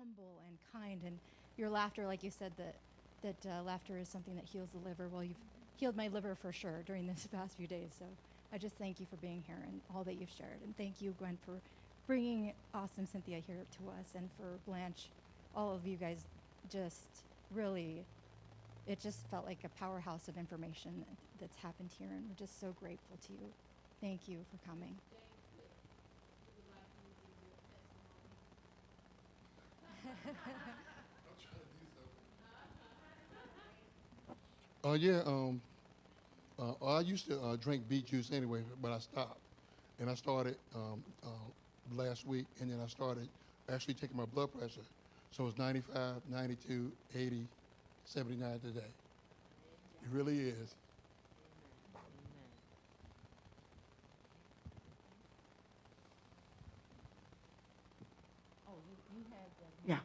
humble and kind, and your laughter, like you said, that laughter is something that heals the liver. Well, you've healed my liver for sure during this past few days. So I just thank you for being here and all that you've shared, and thank you, Gwen, for bringing awesome Cynthia here to us, and for Blanche, all of you guys. Just really, it just felt like a powerhouse of information that's happened here, and we're just so grateful to you. Thank you for coming. Yeah, I used to drink beet juice anyway, but I stopped. And I started last week, and then I started actually taking my blood pressure. So it's 95, 92, 80, 79 today. It really is. Yeah.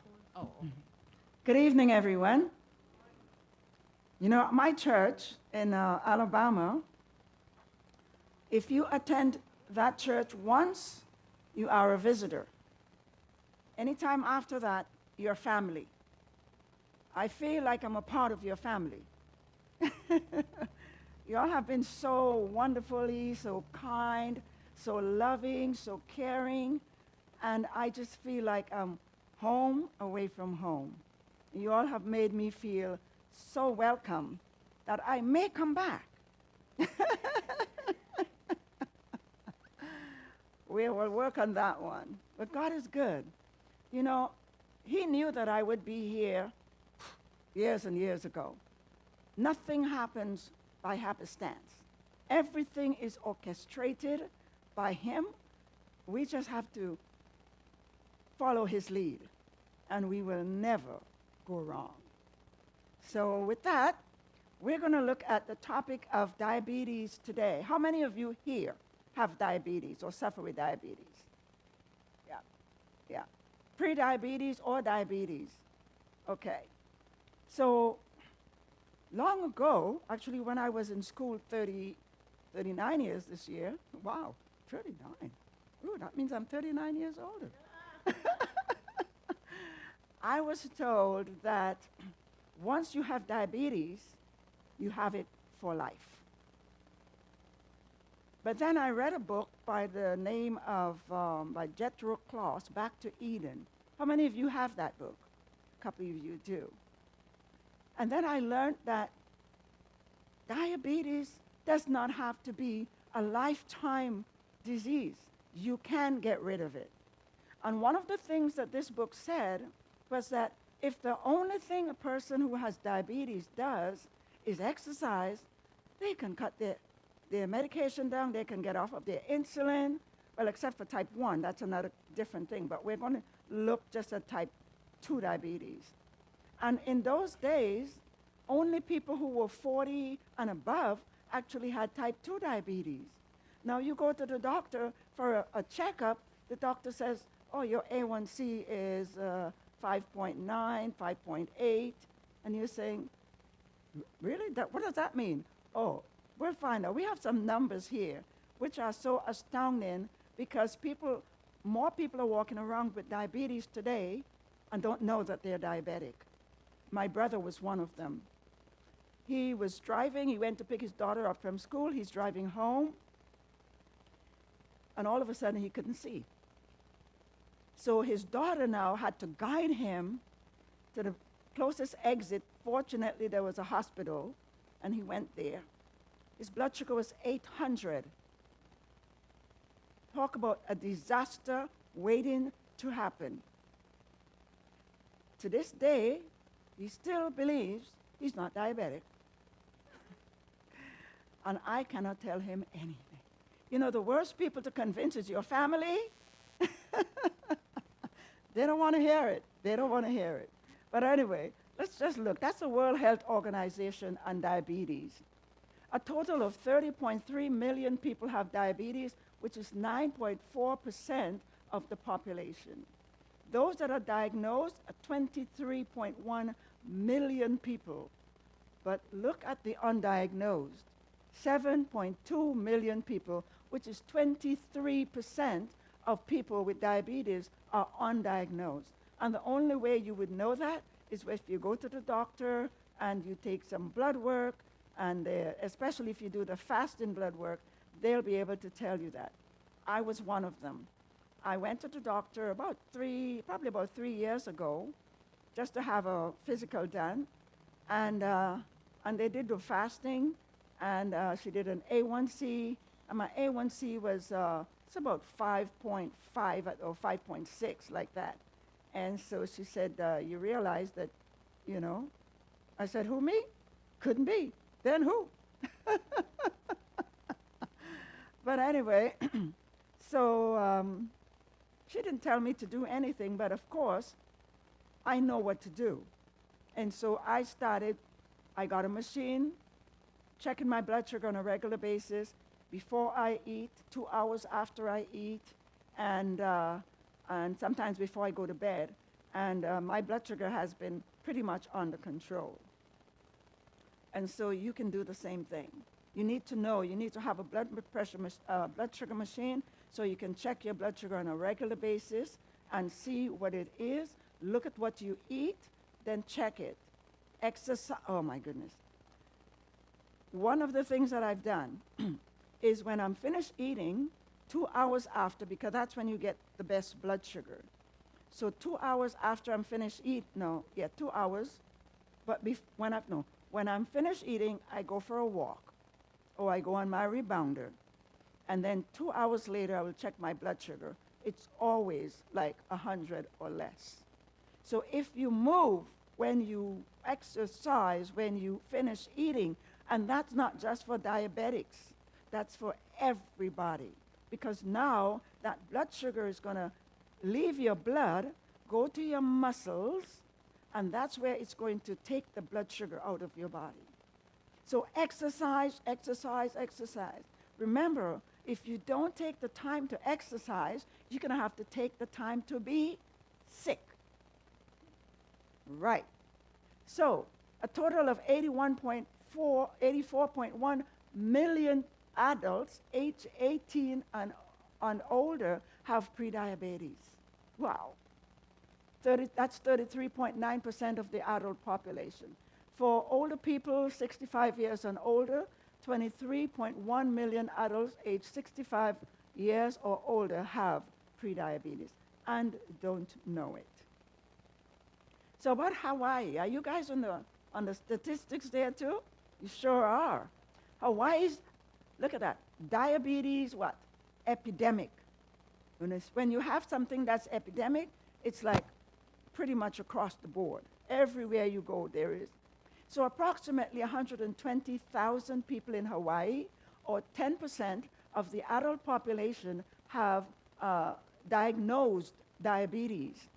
Good evening, everyone. You know, my church in Alabama, if you attend that church once, you are a visitor. Anytime after that, you're family. I feel like I'm a part of your family. You all have been so wonderfully, so kind, so loving, so caring, and I just feel like I'm home away from home. You all have made me feel so welcome that I may come back. We will work on that one. But God is good. You know, He knew that I would be here years and years ago. Nothing happens by happenstance. Everything is orchestrated by Him. We just have to follow His lead, and we will never go wrong. So with that, we're going to look at the topic of diabetes today. How many of you here have diabetes or suffer with diabetes? Yeah. Pre-diabetes or diabetes? Okay. So long ago, actually when I was in school 39 years this year, wow, 39. Ooh, that means I'm 39 years older. I was told that once you have diabetes, you have it for life. But then I read a book by the name of, by Jethro Kloss, Back to Eden. How many of you have that book? A couple of you do. And then I learned that diabetes does not have to be a lifetime disease. You can get rid of it. And one of the things that this book said was that if the only thing a person who has diabetes does is exercise, they can cut their medication down, they can get off of their insulin, well, except for type 1, that's another different thing, but we're going to look just at type 2 diabetes. And in those days, only people who were 40 and above actually had type 2 diabetes. Now you go to the doctor for a checkup, the doctor says, oh, your A1C is 5.9, 5.8, and you're saying, really? What does that mean? Oh, we'll find out. We have some numbers here which are so astounding because more people are walking around with diabetes today and don't know that they're diabetic. My brother was one of them. He was driving, he went to pick his daughter up from school, he's driving home, and all of a sudden he couldn't see. So his daughter now had to guide him to the closest exit. Fortunately, there was a hospital, and he went there. His blood sugar was 800. Talk about a disaster waiting to happen. To this day, he still believes he's not diabetic. And I cannot tell him anything. You know, the worst people to convince is your family. They don't want to hear it. They don't want to hear it. But anyway, let's just look. That's the World Health Organization on diabetes. A total of 30.3 million people have diabetes, which is 9.4% of the population. Those that are diagnosed are 23.1 million people. But look at the undiagnosed, 7.2 million people, which is 23% of people with diabetes are undiagnosed. And the only way you would know that is if you go to the doctor and you take some blood work, and especially if you do the fasting blood work, they'll be able to tell you that. I was one of them. I went to the doctor probably about 3 years ago, just to have a physical done, and they did the fasting, and she did an A1C, and my A1C was it's about 5.5 or 5.6, like that. And so she said, you realize that, you know. I said, who, me? Couldn't be. Then who? But anyway, so she didn't tell me to do anything, but of course, I know what to do. And so I got a machine, checking my blood sugar on a regular basis before I eat, 2 hours after I eat, and sometimes before I go to bed. And my blood sugar has been pretty much under control. And so you can do the same thing. You need to know, you need to have a blood sugar machine so you can check your blood sugar on a regular basis and see what it is. Look at what you eat, then check it. Exercise, oh my goodness. One of the things that I've done is when I'm finished eating, 2 hours after, because that's when you get the best blood sugar. So 2 hours after I'm finished 2 hours, but when I'm finished eating, I go for a walk, or I go on my rebounder, and then 2 hours later, I will check my blood sugar. It's always like 100 or less. So if you move when you exercise, when you finish eating, and that's not just for diabetics, that's for everybody, because now that blood sugar is going to leave your blood, go to your muscles, and that's where it's going to take the blood sugar out of your body. So exercise, exercise, exercise. Remember, if you don't take the time to exercise, you're going to have to take the time to be sick. Right. So a total of 84.1 million adults age 18 and older have prediabetes. Wow. That's 33.9% of the adult population. For older people, 65 years and older, 23.1 million adults aged 65 years or older have prediabetes and don't know it. So about Hawaii, are you guys on the statistics there too? You sure are. Hawaii's, look at that, diabetes, what? Epidemic. When you have something that's epidemic, it's like pretty much across the board. Everywhere you go, there is. So approximately 120,000 people in Hawaii, or 10% of the adult population, have diagnosed diabetes.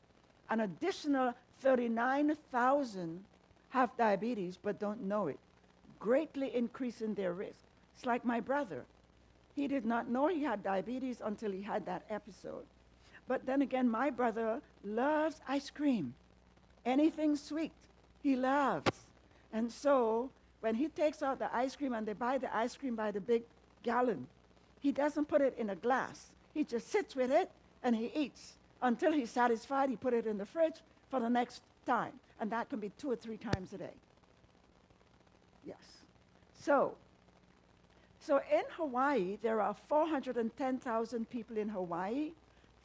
An additional 39,000 have diabetes but don't know it, greatly increasing their risk. It's like my brother. He did not know he had diabetes until he had that episode. But then again, my brother loves ice cream. Anything sweet, he loves. And so when he takes out the ice cream and they buy the ice cream by the big gallon, he doesn't put it in a glass. He just sits with it and he eats. Until he's satisfied, he put it in the fridge for the next time. And that can be 2 or 3 times a day. Yes. So in Hawaii, there are 410,000 people in Hawaii,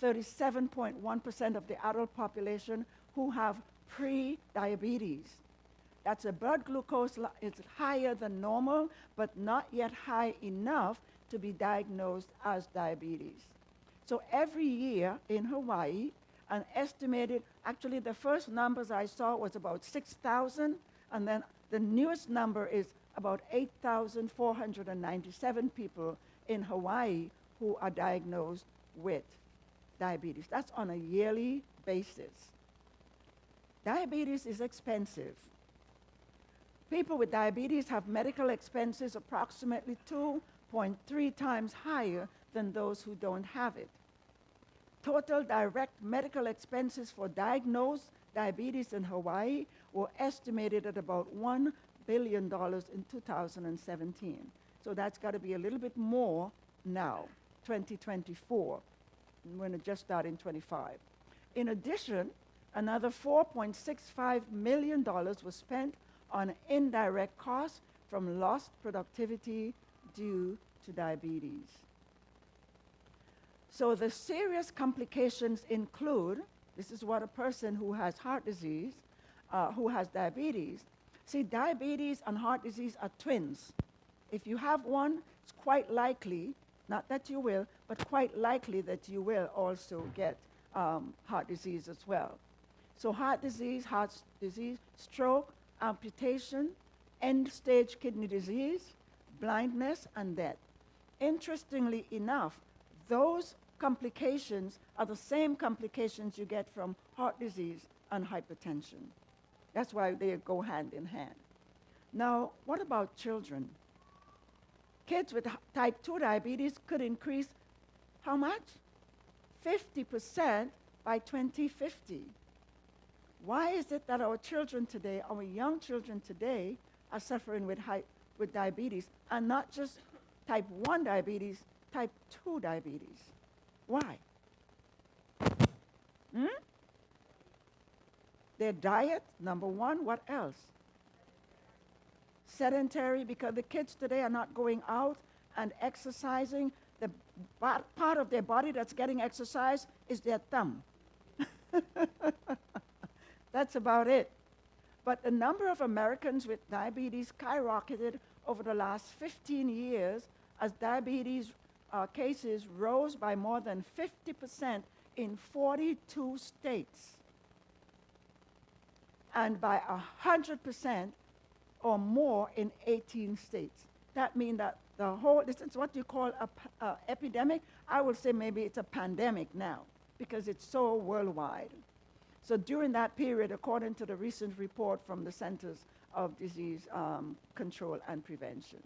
37.1% of the adult population who have pre-diabetes. That's a blood glucose, it's higher than normal, but not yet high enough to be diagnosed as diabetes. So every year in Hawaii, an estimated, actually the first numbers I saw was about 6,000, and then the newest number is about 8,497 people in Hawaii who are diagnosed with diabetes. That's on a yearly basis. Diabetes is expensive. People with diabetes have medical expenses approximately 2.3 times higher than those who don't have it. Total direct medical expenses for diagnosed diabetes in Hawaii were estimated at about $1 billion in 2017. So that's got to be a little bit more now, 2024. We're going to just start in 25. In addition, Another $4.65 million was spent on indirect costs from lost productivity due to diabetes. So the serious complications include, this is what a person who has heart disease, who has diabetes. See, diabetes and heart disease are twins. If you have one, it's quite likely, not that you will, but quite likely that you will also get heart disease as well. So heart disease, stroke, amputation, end-stage kidney disease, blindness, and death. Interestingly enough, those complications are the same complications you get from heart disease and hypertension. That's why they go hand in hand. Now, what about children? Kids with type 2 diabetes could increase how much? 50% by 2050. Why is it that our children today, our young children today, are suffering with diabetes, and not just type 1 diabetes, type 2 diabetes? Why? Their diet, number one. What else? Sedentary, because the kids today are not going out and exercising. The part of their body that's getting exercise is their thumb. That's about it. But the number of Americans with diabetes skyrocketed over the last 15 years as diabetes cases rose by more than 50% in 42 states and by 100% or more in 18 states. That means that the whole, this is what you call an epidemic. I would say maybe it's a pandemic now because it's so worldwide. So during that period, according to the recent report from the Centers of Disease Control and Prevention.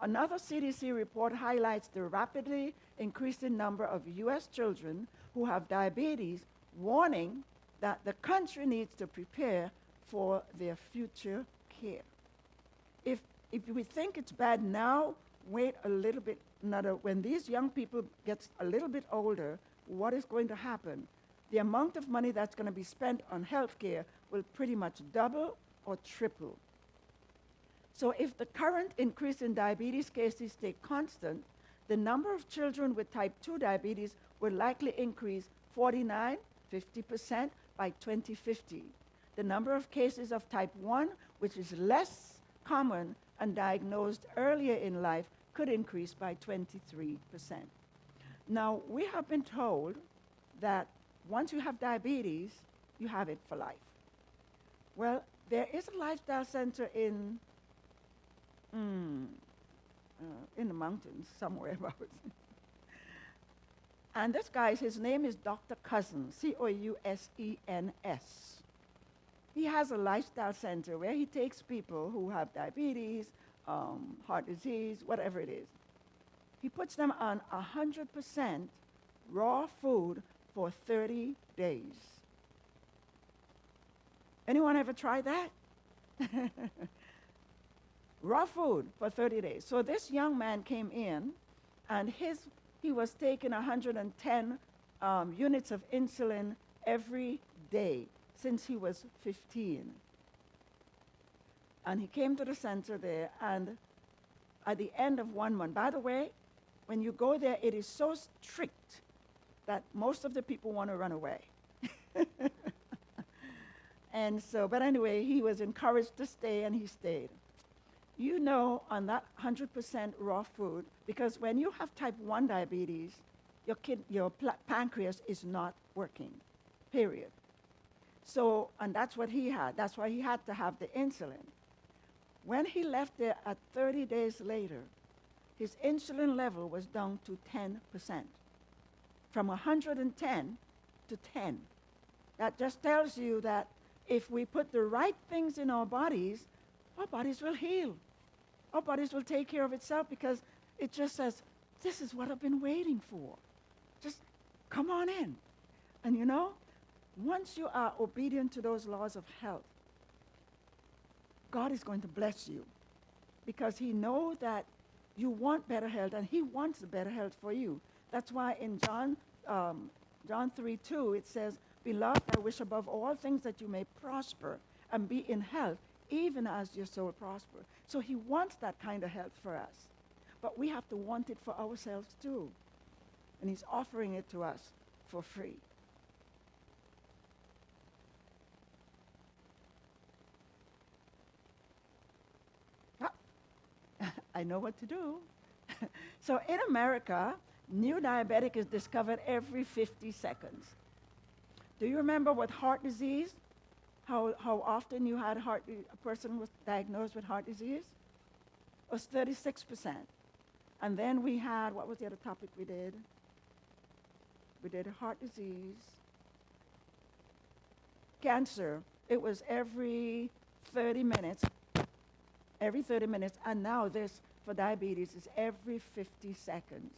Another CDC report highlights the rapidly increasing number of U.S. children who have diabetes, warning that the country needs to prepare for their future care. If we think it's bad now, wait a little bit. When these young people get a little bit older, what is going to happen? The amount of money that's going to be spent on health care will pretty much double or triple. So if the current increase in diabetes cases stay constant, the number of children with type 2 diabetes will likely increase 49, 50% by 2050. The number of cases of type 1, which is less common and diagnosed earlier in life, could increase by 23%. Now, we have been told that once you have diabetes, you have it for life. Well, there is a lifestyle center in the mountains somewhere about. And this guy, his name is Dr. Cousens, Cousens. He has a lifestyle center where he takes people who have diabetes, heart disease, whatever it is. He puts them on 100% raw food for 30 days. Anyone ever try that? Raw food for 30 days. So this young man came in, and he was taking 110 units of insulin every day since he was 15. And he came to the center there, and at the end of 1 month, by the way, when you go there, it is so strict that most of the people want to run away. And so, but anyway, he was encouraged to stay, and he stayed. You know, on that 100% raw food, because when you have type 1 diabetes, your pancreas is not working, period. So, and that's what he had. That's why he had to have the insulin. When he left there at 30 days later, his insulin level was down to 10%, from 110 to 10. That just tells you that if we put the right things in our bodies will heal. Our bodies will take care of itself because it just says, this is what I've been waiting for. Just come on in. And you know, once you are obedient to those laws of health, God is going to bless you because he knows that you want better health and he wants the better health for you. That's why in John 3:2 it says, Beloved, I wish above all things that you may prosper and be in health, even as your soul prosper. So he wants that kind of health for us. But we have to want it for ourselves too. And he's offering it to us for free. I know what to do. So in America, new diabetic is discovered every 50 seconds. Do you remember with heart disease, how often you had a person was diagnosed with heart disease? It was 36%. And then we had, what was the other topic we did? We did heart disease. Cancer, it was every 30 minutes. Every 30 minutes, and now this for diabetes is every 50 seconds.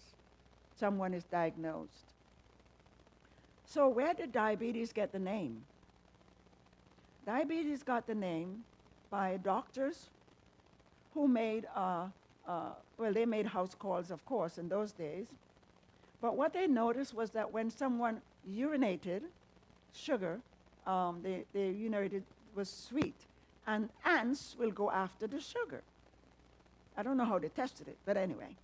Someone is diagnosed. So where did diabetes get the name? Diabetes got the name by doctors who made, they made house calls, of course, in those days. But what they noticed was that when someone urinated, sugar, they urinated was sweet. And ants will go after the sugar. I don't know how they tested it, but anyway.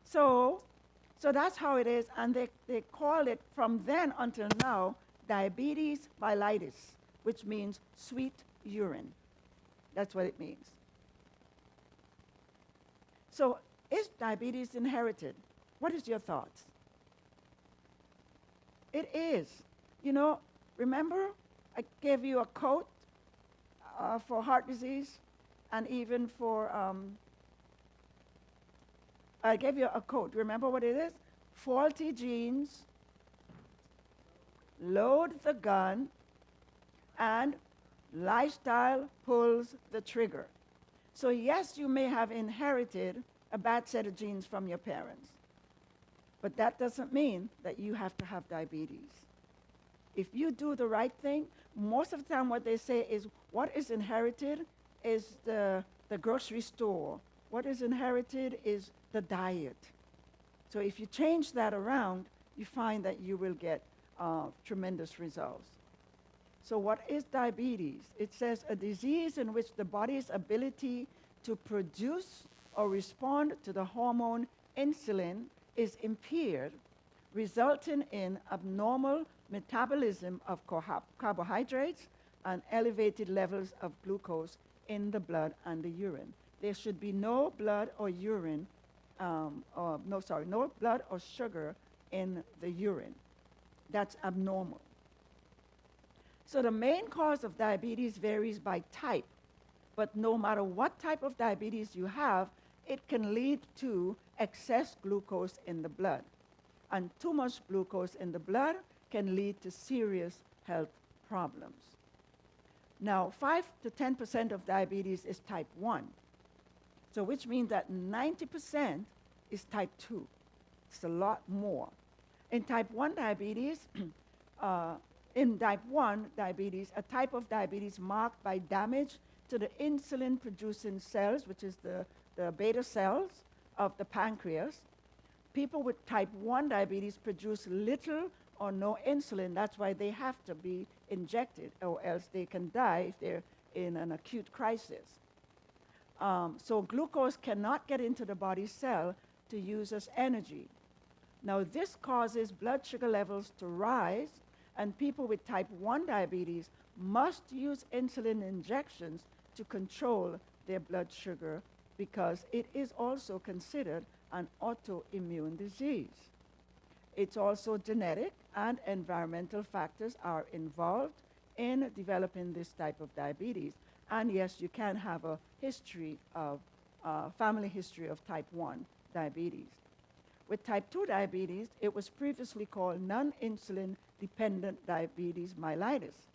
So that's how it is, and they call it from then until now diabetes mellitus, which means sweet urine. That's what it means. So is diabetes inherited? What is your thoughts? It is. You know, remember I gave you a quote for heart disease, and even for, I gave you a quote. Remember what it is? Faulty genes, load the gun, and lifestyle pulls the trigger. So yes, you may have inherited a bad set of genes from your parents, but that doesn't mean that you have to have diabetes. If you do the right thing, most of the time what they say is what is inherited is the grocery store. What is inherited is the diet. So if you change that around, you find that you will get tremendous results. So what is diabetes? It says a disease in which the body's ability to produce or respond to the hormone insulin is impaired, resulting in abnormal metabolism of carbohydrates and elevated levels of glucose in the blood and the urine. There should be no blood or urine, no blood or sugar in the urine. That's abnormal. So the main cause of diabetes varies by type, but no matter what type of diabetes you have, it can lead to excess glucose in the blood. And too much glucose in the blood can lead to serious health problems. Now, 5 to 10% of diabetes is type 1. So which means that 90% is type 2. It's a lot more. In type 1 diabetes, a type of diabetes marked by damage to the insulin-producing cells, which is the beta cells of the pancreas. People with type 1 diabetes produce little or no insulin. That's why they have to be injected, or else they can die if they're in an acute crisis. So glucose cannot get into the body's cell to use as energy. Now this causes blood sugar levels to rise, and people with type 1 diabetes must use insulin injections to control their blood sugar, because it is also considered an autoimmune disease. It's also genetic, and environmental factors are involved in developing this type of diabetes. And yes, you can have a history of, family history of type 1 diabetes. With type 2 diabetes, it was previously called non-insulin dependent diabetes mellitus,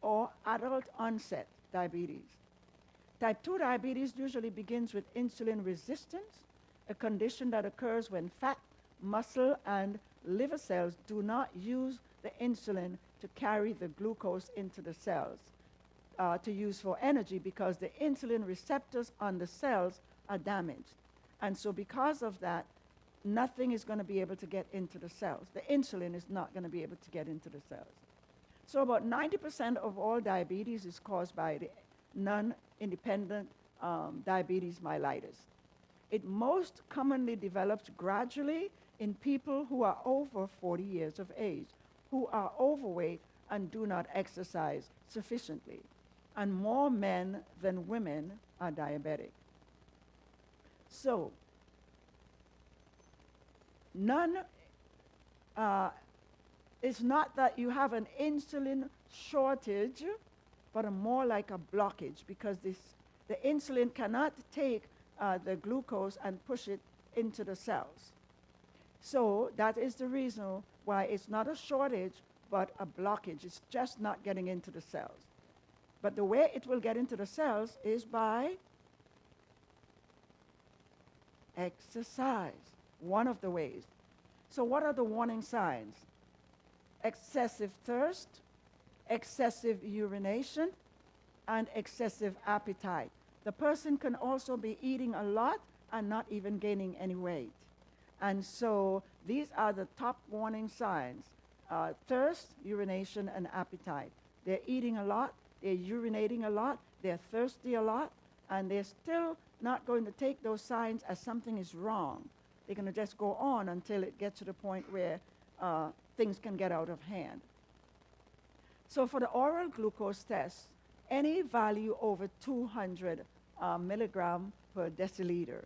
or adult onset diabetes. Type 2 diabetes usually begins with insulin resistance, a condition that occurs when fat, muscle, and liver cells do not use the insulin to carry the glucose into the cells to use for energy, because the insulin receptors on the cells are damaged. And so because of that, nothing is going to be able to get into the cells. The insulin is not going to be able to get into the cells. So about 90% of all diabetes is caused by the non-independent diabetes mellitus. It most commonly develops gradually in people who are over 40 years of age, who are overweight and do not exercise sufficiently. And more men than women are diabetic. So, it's not that you have an insulin shortage, but more like a blockage, because the insulin cannot take the glucose and push it into the cells. So that is the reason why it's not a shortage, but a blockage. It's just not getting into the cells. But the way it will get into the cells is by exercise, one of the ways. So what are the warning signs? Excessive thirst, excessive urination, and excessive appetite. The person can also be eating a lot and not even gaining any weight. And so these are the top warning signs: thirst, urination, and appetite. They're eating a lot, they're urinating a lot, they're thirsty a lot, and they're still not going to take those signs as something is wrong. They're going to just go on until it gets to the point where things can get out of hand. So for the oral glucose test, any value over 200 milligram per deciliter.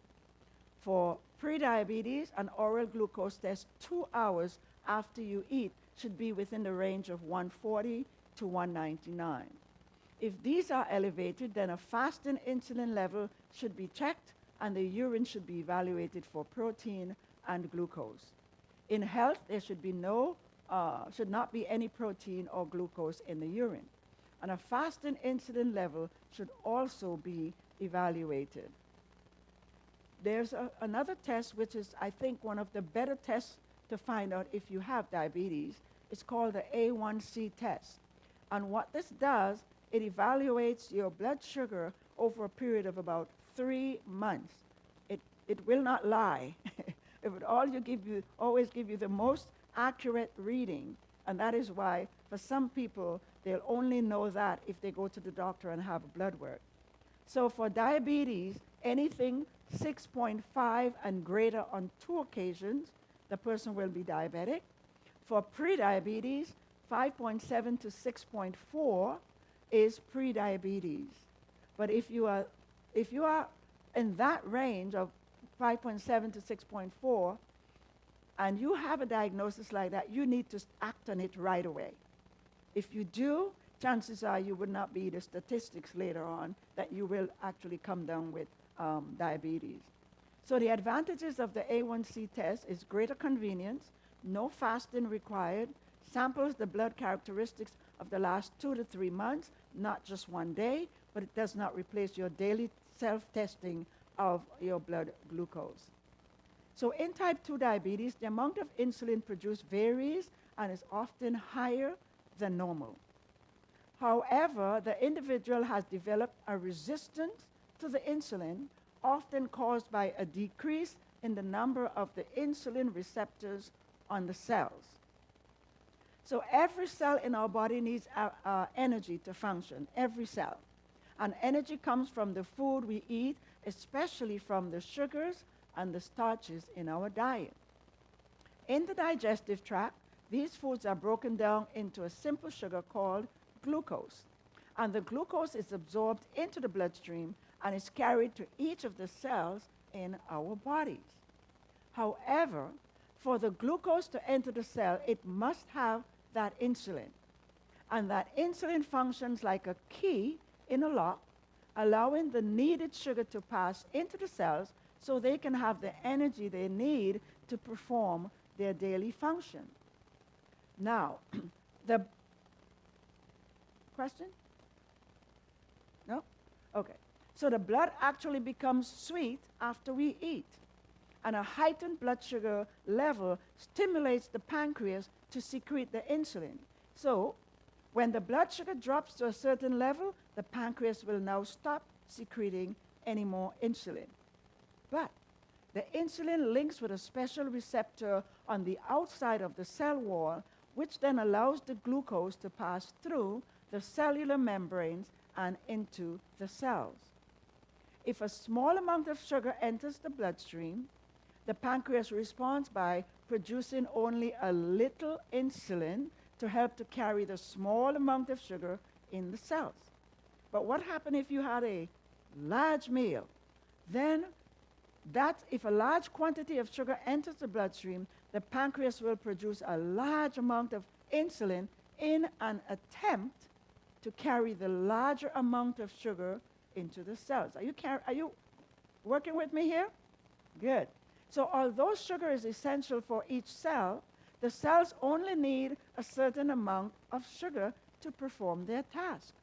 For prediabetes, an oral glucose test 2 hours after you eat should be within the range of 140 to 199. If these are elevated, then a fasting insulin level should be checked and the urine should be evaluated for protein and glucose. In health, there should not be any protein or glucose in the urine. And a fasting insulin level should also be evaluated. There's another test which is, I think, one of the better tests to find out if you have diabetes. It's called the A1C test. And what this does, it evaluates your blood sugar over a period of about 3 months. It will not lie. It would always give you the most accurate reading. And that is why, for some people, they'll only know that if they go to the doctor and have blood work. So for diabetes, anything 6.5 and greater on 2 occasions, the person will be diabetic. For prediabetes, 5.7 to 6.4 is prediabetes. But if you are in that range of 5.7 to 6.4, and you have a diagnosis like that, you need to act on it right away. If you do, chances are you would not be the statistics later on that you will actually come down with diabetes. So the advantages of the A1C test is greater convenience, no fasting required, samples the blood characteristics of the last 2 to 3 months, not just one day, but it does not replace your daily self-testing of your blood glucose. So in type 2 diabetes, the amount of insulin produced varies and is often higher than normal. However, the individual has developed a resistance to the insulin, often caused by a decrease in the number of the insulin receptors on the cells. So every cell in our body needs energy to function, every cell. And energy comes from the food we eat, especially from the sugars and the starches in our diet. In the digestive tract, these foods are broken down into a simple sugar called glucose. And the glucose is absorbed into the bloodstream and is carried to each of the cells in our bodies. However, for the glucose to enter the cell, it must have that insulin. And that insulin functions like a key in a lock, allowing the needed sugar to pass into the cells so they can have the energy they need to perform their daily function. Now, the question? No? Okay. So the blood actually becomes sweet after we eat. And a heightened blood sugar level stimulates the pancreas to secrete the insulin. So when the blood sugar drops to a certain level, the pancreas will now stop secreting any more insulin. But The insulin links with a special receptor on the outside of the cell wall, which then allows the glucose to pass through the cellular membranes and into the cells. If a small amount of sugar enters the bloodstream, the pancreas responds by producing only a little insulin to help to carry the small amount of sugar in the cells. But what happens if you had a large meal? Then if a large quantity of sugar enters the bloodstream, the pancreas will produce a large amount of insulin in an attempt to carry the larger amount of sugar into the cells. Are you working with me here? Good. So although sugar is essential for each cell, the cells only need a certain amount of sugar to perform their task.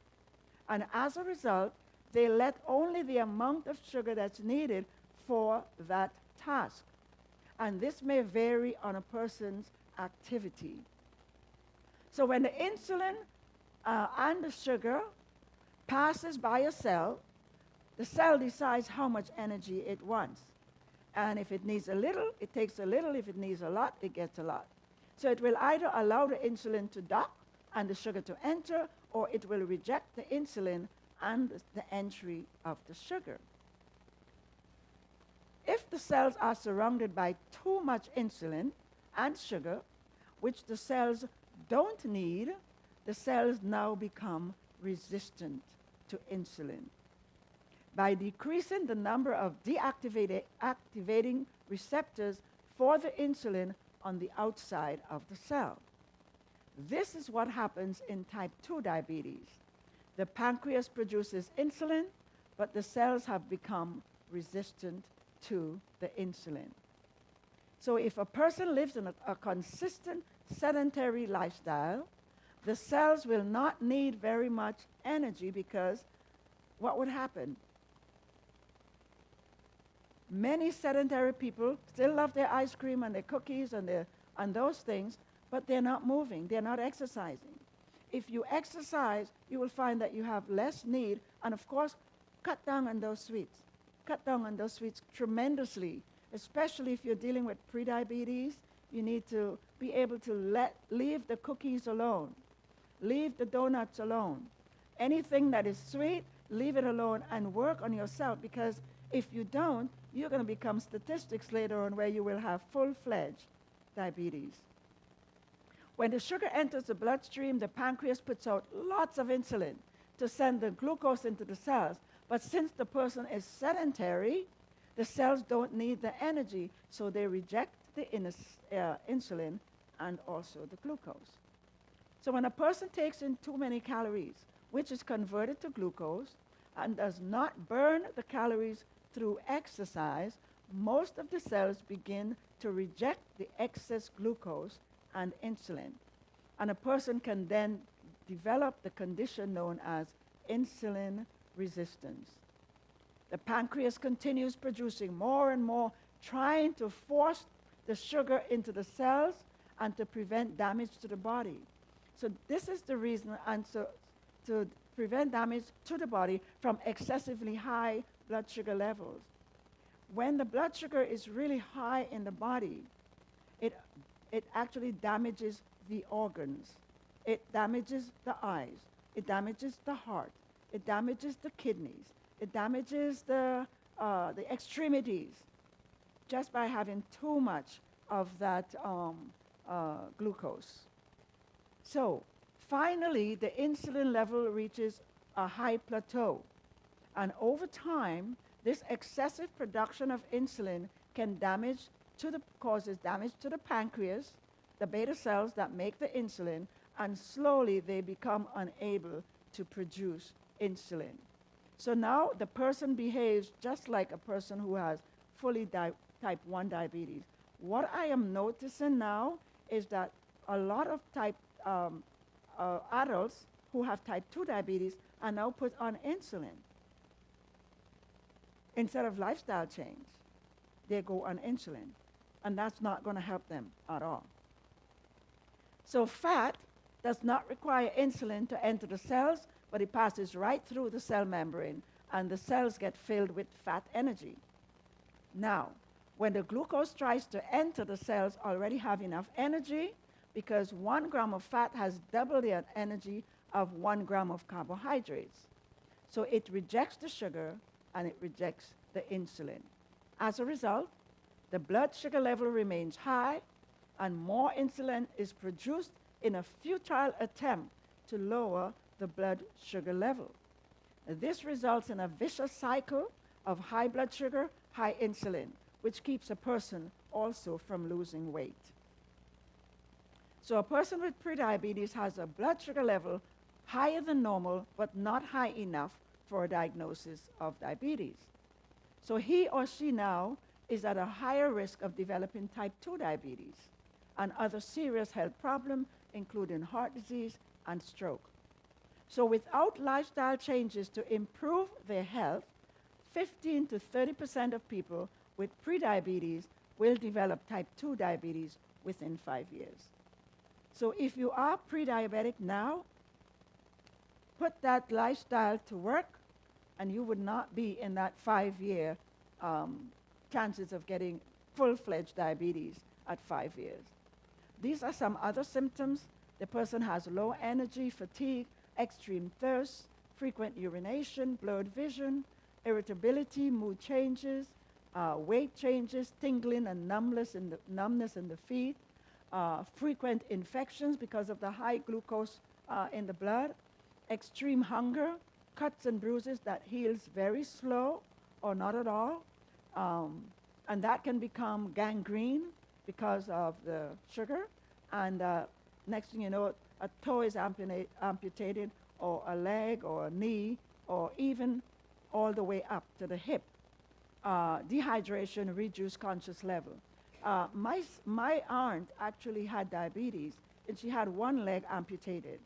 And as a result, they let only the amount of sugar that's needed for that task. And this may vary on a person's activity. So when the insulin and the sugar passes by a cell, the cell decides how much energy it wants. And if it needs a little, it takes a little. If it needs a lot, it gets a lot. So it will either allow the insulin to dock and the sugar to enter, or it will reject the insulin and the entry of the sugar. If the cells are surrounded by too much insulin and sugar, which the cells don't need, the cells now become resistant to insulin. By decreasing the number of activating receptors for the insulin on the outside of the cell. This is what happens in type 2 diabetes. The pancreas produces insulin, but the cells have become resistant to the insulin. So if a person lives in a consistent sedentary lifestyle, the cells will not need very much energy, because what would happen? Many sedentary people still love their ice cream and their cookies and those things, but they're not moving, they're not exercising. If you exercise, you will find that you have less need, and of course, cut down on those sweets. Cut down on those sweets tremendously, especially if you're dealing with prediabetes. You need to be able to leave the cookies alone. Leave the donuts alone. Anything that is sweet, leave it alone and work on yourself, because if you don't, you're going to become statistics later on where you will have full-fledged diabetes. When the sugar enters the bloodstream, the pancreas puts out lots of insulin to send the glucose into the cells. But since the person is sedentary, the cells don't need the energy, so they reject the insulin and also the glucose. So when a person takes in too many calories, which is converted to glucose, and does not burn the calories through exercise, most of the cells begin to reject the excess glucose and insulin. And a person can then develop the condition known as insulin resistance. The pancreas continues producing more and more, trying to force the sugar into the cells and to prevent damage to the body. So this is the reason, and so to prevent damage to the body from excessively high blood sugar levels. When the blood sugar is really high in the body, it actually damages the organs. It damages the eyes. It damages the heart. It damages the kidneys. It damages the extremities just by having too much of that glucose. So finally, the insulin level reaches a high plateau. And over time, this excessive production of insulin can causes damage to the pancreas, the beta cells that make the insulin, and slowly they become unable to produce insulin. So now the person behaves just like a person who has fully type 1 diabetes. What I am noticing now is that a lot of adults who have type 2 diabetes are now put on insulin. Instead of lifestyle change, they go on insulin. And that's not going to help them at all. So fat does not require insulin to enter the cells, but it passes right through the cell membrane, and the cells get filled with fat energy. Now, When the glucose tries to enter, the cells already have enough energy because 1 gram of fat has double the energy of 1 gram of carbohydrates. So it rejects the sugar and it rejects the insulin. As a result, the blood sugar level remains high and more insulin is produced in a futile attempt to lower the blood sugar level. This results in a vicious cycle of high blood sugar, high insulin, which keeps a person also from losing weight. So a person with prediabetes has a blood sugar level higher than normal, but not high enough for a diagnosis of diabetes. So he or she now is at a higher risk of developing type 2 diabetes and other serious health problems, including heart disease and stroke. So without lifestyle changes to improve their health, 15 to 30% of people with prediabetes will develop type 2 diabetes within 5 years. So if you are pre-diabetic now, put that lifestyle to work, and you would not be in that 5-year chances of getting full-fledged diabetes at 5 years. These are some other symptoms. The person has low energy, fatigue, extreme thirst, frequent urination, blurred vision, irritability, mood changes, weight changes, tingling and numbness in the feet, frequent infections because of the high glucose in the blood, extreme hunger, cuts and bruises that heals very slow or not at all, and that can become gangrene because of the sugar, and next thing you know, a toe is amputated, or a leg or a knee, or even all the way up to the hip. Dehydration, reduced conscious level. My aunt actually had diabetes, and she had one leg amputated,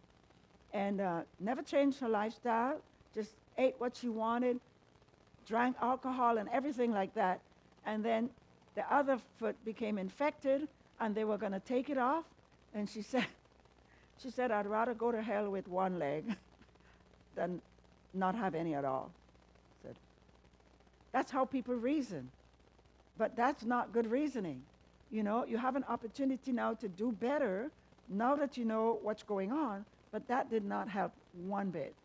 and never changed her lifestyle, just ate what she wanted, drank alcohol and everything like that, and then the other foot became infected, and they were going to take it off, and she said, I'd rather go to hell with one leg than not have any at all. Said, that's how people reason. But that's not good reasoning. You know, you have an opportunity now to do better now that you know what's going on, but that did not help one bit.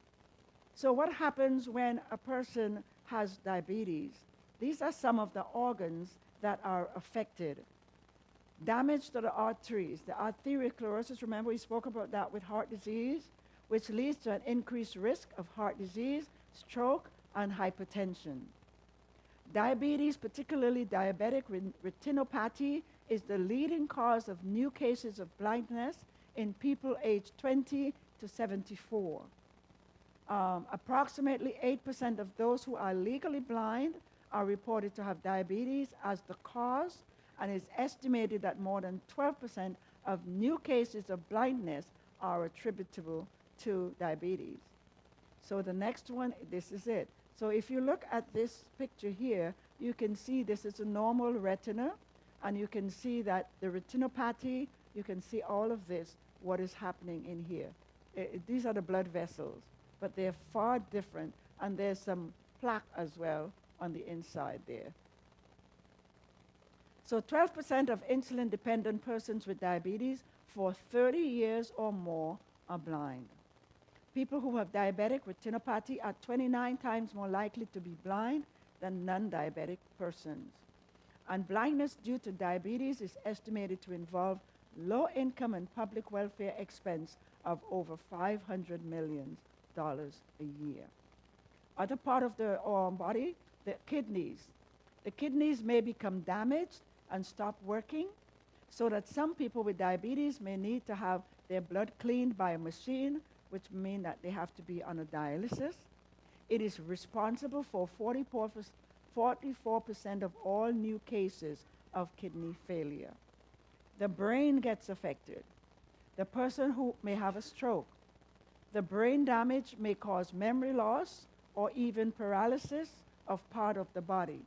So what happens when a person has diabetes? These are some of the organs that are affected. Damage to the arteries, the arteriosclerosis, remember we spoke about that with heart disease, which leads to an increased risk of heart disease, stroke, and hypertension. Diabetes, particularly diabetic retinopathy, is the leading cause of new cases of blindness in people aged 20 to 74. Approximately 8% of those who are legally blind are reported to have diabetes as the cause, and it's estimated that more than 12% of new cases of blindness are attributable to diabetes. So the next one, this is it. So if you look at this picture here, you can see this is a normal retina, and you can see that the retinopathy, you can see all of this, what is happening in here. These are the blood vessels, but they're far different, and there's some plaque as well on the inside there. So 12% of insulin-dependent persons with diabetes for 30 years or more are blind. People who have diabetic retinopathy are 29 times more likely to be blind than non-diabetic persons. And blindness due to diabetes is estimated to involve low-income and public welfare expense of over $500 million a year. Other part of the body, the kidneys. The kidneys may become damaged and stop working, so that some people with diabetes may need to have their blood cleaned by a machine, which means that they have to be on a dialysis. It is responsible for 44% of all new cases of kidney failure. The brain gets affected. The person who may have a stroke. The brain damage may cause memory loss or even paralysis of part of the body.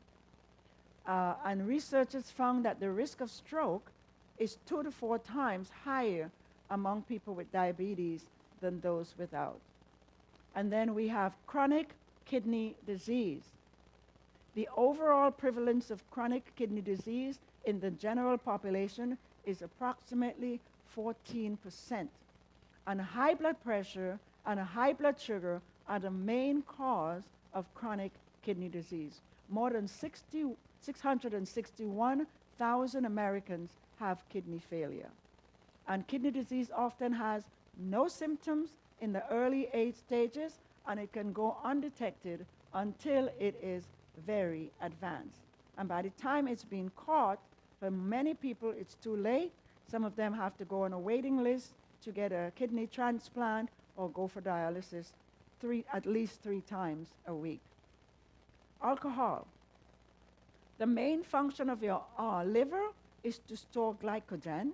And researchers found that the risk of stroke is 2 to 4 times higher among people with diabetes than those without. And then we have chronic kidney disease. The overall prevalence of chronic kidney disease in the general population is approximately 14%. And high blood pressure and high blood sugar are the main cause of chronic kidney disease. More than 661,000 Americans have kidney failure. And kidney disease often has no symptoms in the early 8 stages, and it can go undetected until it is very advanced. And by the time it's been caught, for many people it's too late. Some of them have to go on a waiting list to get a kidney transplant or go for dialysis at least 3 times a week. Alcohol. The main function of your liver is to store glycogen,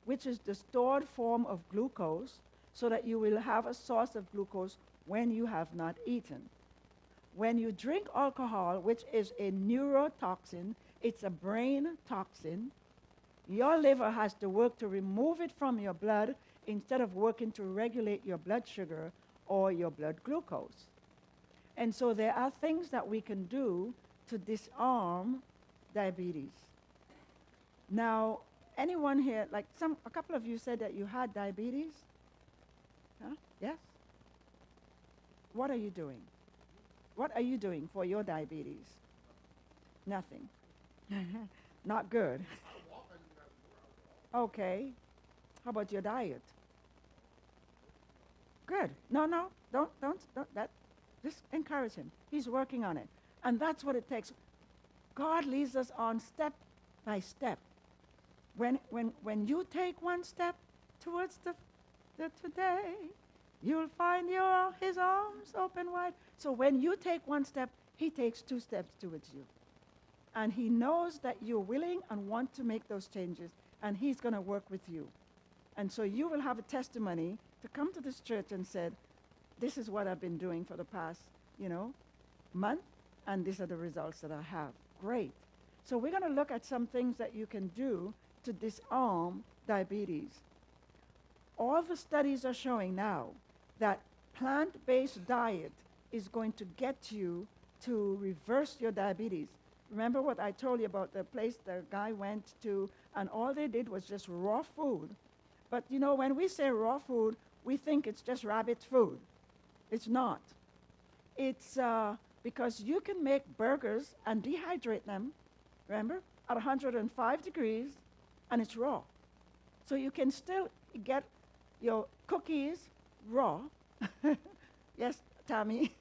which is the stored form of glucose, so that you will have a source of glucose when you have not eaten. When you drink alcohol, which is a neurotoxin, it's a brain toxin, your liver has to work to remove it from your blood instead of working to regulate your blood sugar or your blood glucose. And so there are things that we can do to disarm diabetes. Now, anyone here, like a couple of you said that you had diabetes? Huh? Yes? What are you doing? What are you doing for your diabetes? Nothing. Not good. Okay. How about your diet? Good. No, don't, just encourage him. He's working on it. And that's what it takes. God leads us on step by step. When you take one step towards the today, you'll find his arms open wide. So when you take one step, he takes 2 steps towards you. And he knows that you're willing and want to make those changes, and he's going to work with you. And so you will have a testimony to come to this church and said, this is what I've been doing for the past, month, and these are the results that I have. Great. So we're going to look at some things that you can do to disarm diabetes. All the studies are showing now that plant-based diet is going to get you to reverse your diabetes. Remember what I told you about the place the guy went to, and all they did was just raw food. But when we say raw food, we think it's just rabbit food. It's not. It's because you can make burgers and dehydrate them, remember, at 105 degrees, and it's raw. So you can still get your cookies raw. Yes, Tammy.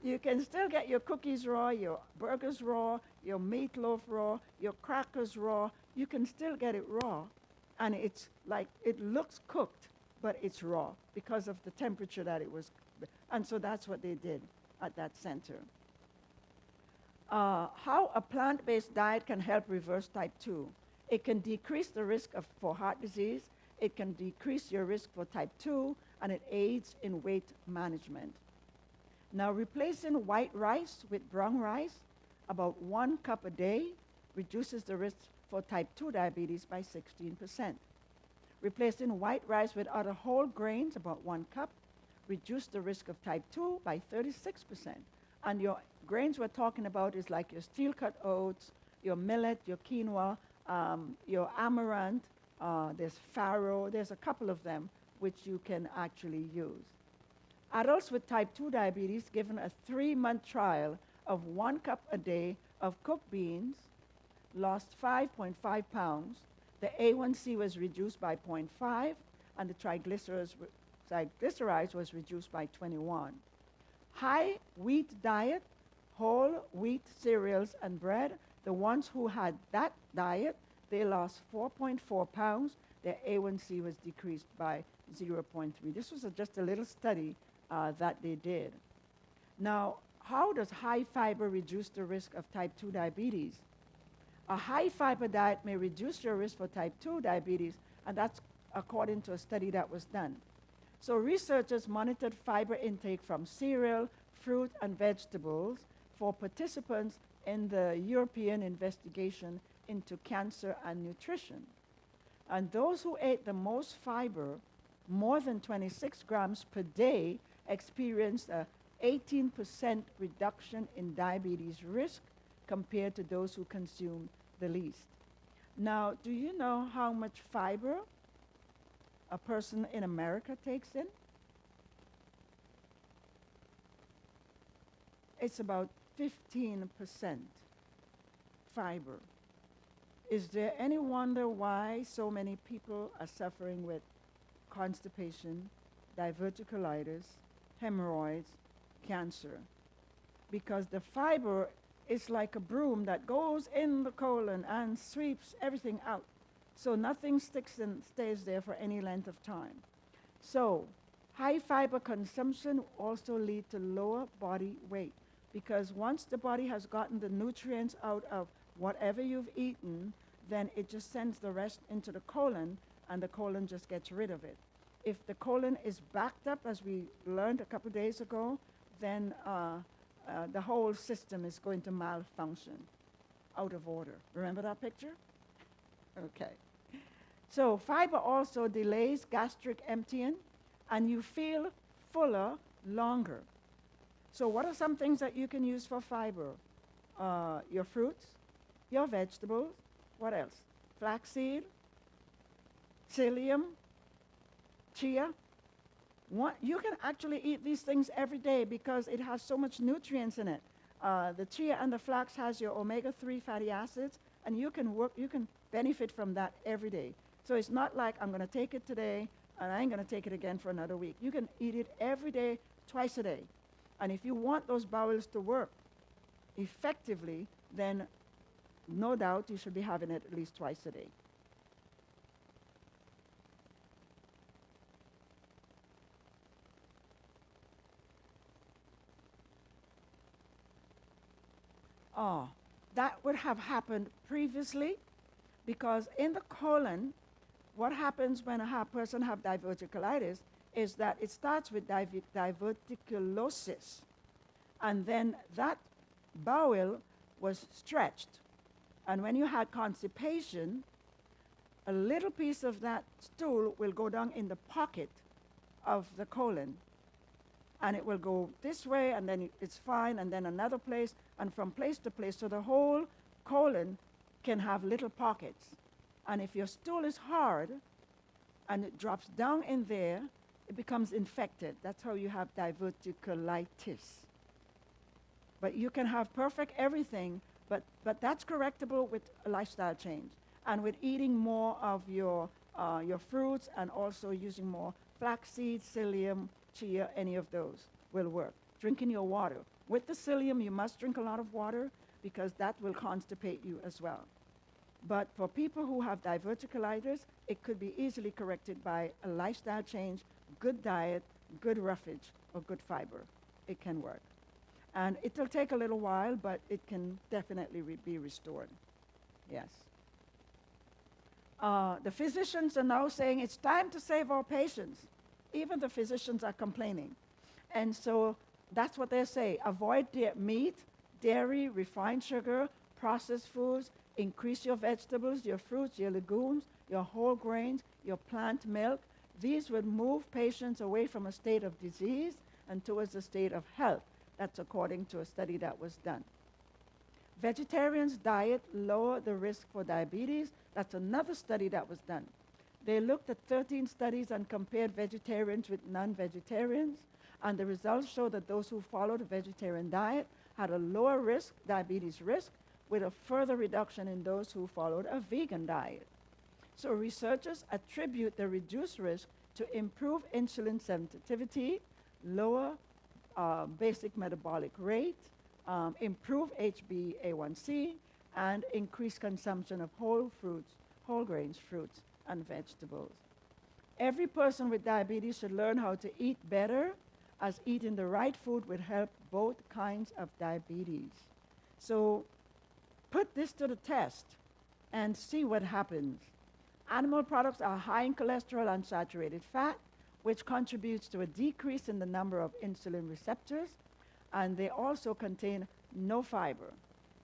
You can still get your cookies raw, your burgers raw, your meatloaf raw, your crackers raw. You can still get it raw. And it's like, it looks cooked, but it's raw because of the temperature that it was. And so that's what they did at that center. How a plant-based diet can help reverse type 2. It can decrease the risk for heart disease. It can decrease your risk for type 2, and it aids in weight management. Now, replacing white rice with brown rice, about 1 cup a day, reduces the risk for type 2 diabetes by 16%. Replacing white rice with other whole grains, about 1 cup, reduces the risk of type 2 by 36%. And your grains we're talking about is like your steel-cut oats, your millet, your quinoa, your amaranth, there's farro, there's a couple of them which you can actually use. Adults with type 2 diabetes given a 3-month trial of 1 cup a day of cooked beans lost 5.5 pounds. The A1C was reduced by 0.5, and the triglycerides was reduced by 21. High wheat diet, whole wheat cereals and bread, the ones who had that diet, they lost 4.4 pounds. Their A1C was decreased by 0.3. This was just a little study that they did. Now, how does high fiber reduce the risk of type 2 diabetes? A high fiber diet may reduce your risk for type 2 diabetes, and that's according to a study that was done. So researchers monitored fiber intake from cereal, fruit, and vegetables for participants in the European investigation into cancer and nutrition. And those who ate the most fiber, more than 26 grams per day, experienced a 18% reduction in diabetes risk compared to those who consume the least. Now, do you know how much fiber a person in America takes in? It's about 15% fiber. Is there any wonder why so many people are suffering with constipation, diverticulitis, hemorrhoids, cancer? Because the fiber is like a broom that goes in the colon and sweeps everything out. So nothing sticks and stays there for any length of time. So high fiber consumption also leads to lower body weight, because once the body has gotten the nutrients out of whatever you've eaten, then it just sends the rest into the colon, and the colon just gets rid of it. If the colon is backed up, as we learned a couple days ago, then the whole system is going to malfunction, out of order. Remember that picture? Okay. So fiber also delays gastric emptying, and you feel fuller longer. So what are some things that you can use for fiber? Your fruits, your vegetables, what else? Flaxseed, psyllium, chia. You can actually eat these things every day because it has so much nutrients in it. The chia and the flax has your omega-3 fatty acids, and you can benefit from that every day. So it's not like I'm going to take it today and I ain't going to take it again for another week. You can eat it every day, twice a day. And if you want those bowels to work effectively, then no doubt you should be having it at least twice a day. That would have happened previously, because in the colon, what happens when a person has diverticulitis is that it starts with diverticulosis, and then that bowel was stretched. And when you had constipation, a little piece of that stool will go down in the pocket of the colon. And it will go this way, and then it's fine, and then another place, and from place to place. So the whole colon can have little pockets. And if your stool is hard and it drops down in there, it becomes infected. That's how you have diverticulitis. But you can have perfect everything, but that's correctable with a lifestyle change, and with eating more of your fruits, and also using more flaxseed, psyllium, chia, any of those will work. Drinking your water. With the psyllium, you must drink a lot of water, because that will constipate you as well. But for people who have diverticulitis, it could be easily corrected by a lifestyle change, good diet, good roughage, or good fiber. It can work. And it'll take a little while, but it can definitely be restored. Yes. The physicians are now saying it's time to save our patients. Even the physicians are complaining. And so that's what they say. Avoid meat, dairy, refined sugar, processed foods. Increase your vegetables, your fruits, your legumes, your whole grains, your plant milk. These would move patients away from a state of disease and towards a state of health. That's according to a study that was done. Vegetarians' diet lower the risk for diabetes. That's another study that was done. They looked at 13 studies and compared vegetarians with non-vegetarians, and the results show that those who followed a vegetarian diet had a lower risk, diabetes risk, with a further reduction in those who followed a vegan diet. So researchers attribute the reduced risk to improved insulin sensitivity, lower basic metabolic rate, improved HbA1c, and increased consumption of whole fruits, whole grains, fruits, and vegetables. Every person with diabetes should learn how to eat better, as eating the right food would help both kinds of diabetes. So put this to the test and see what happens. Animal products are high in cholesterol and saturated fat, which contributes to a decrease in the number of insulin receptors, and they also contain no fiber.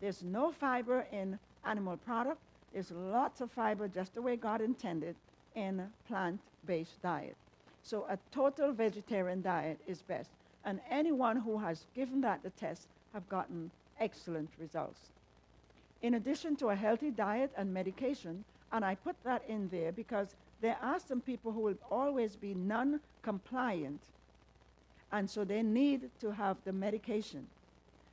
There's no fiber in animal product. There's lots of fiber, just the way God intended, in plant-based diet. So a total vegetarian diet is best. And anyone who has given that the test have gotten excellent results. In addition to a healthy diet and medication, and I put that in there because there are some people who will always be non-compliant, and so they need to have the medication.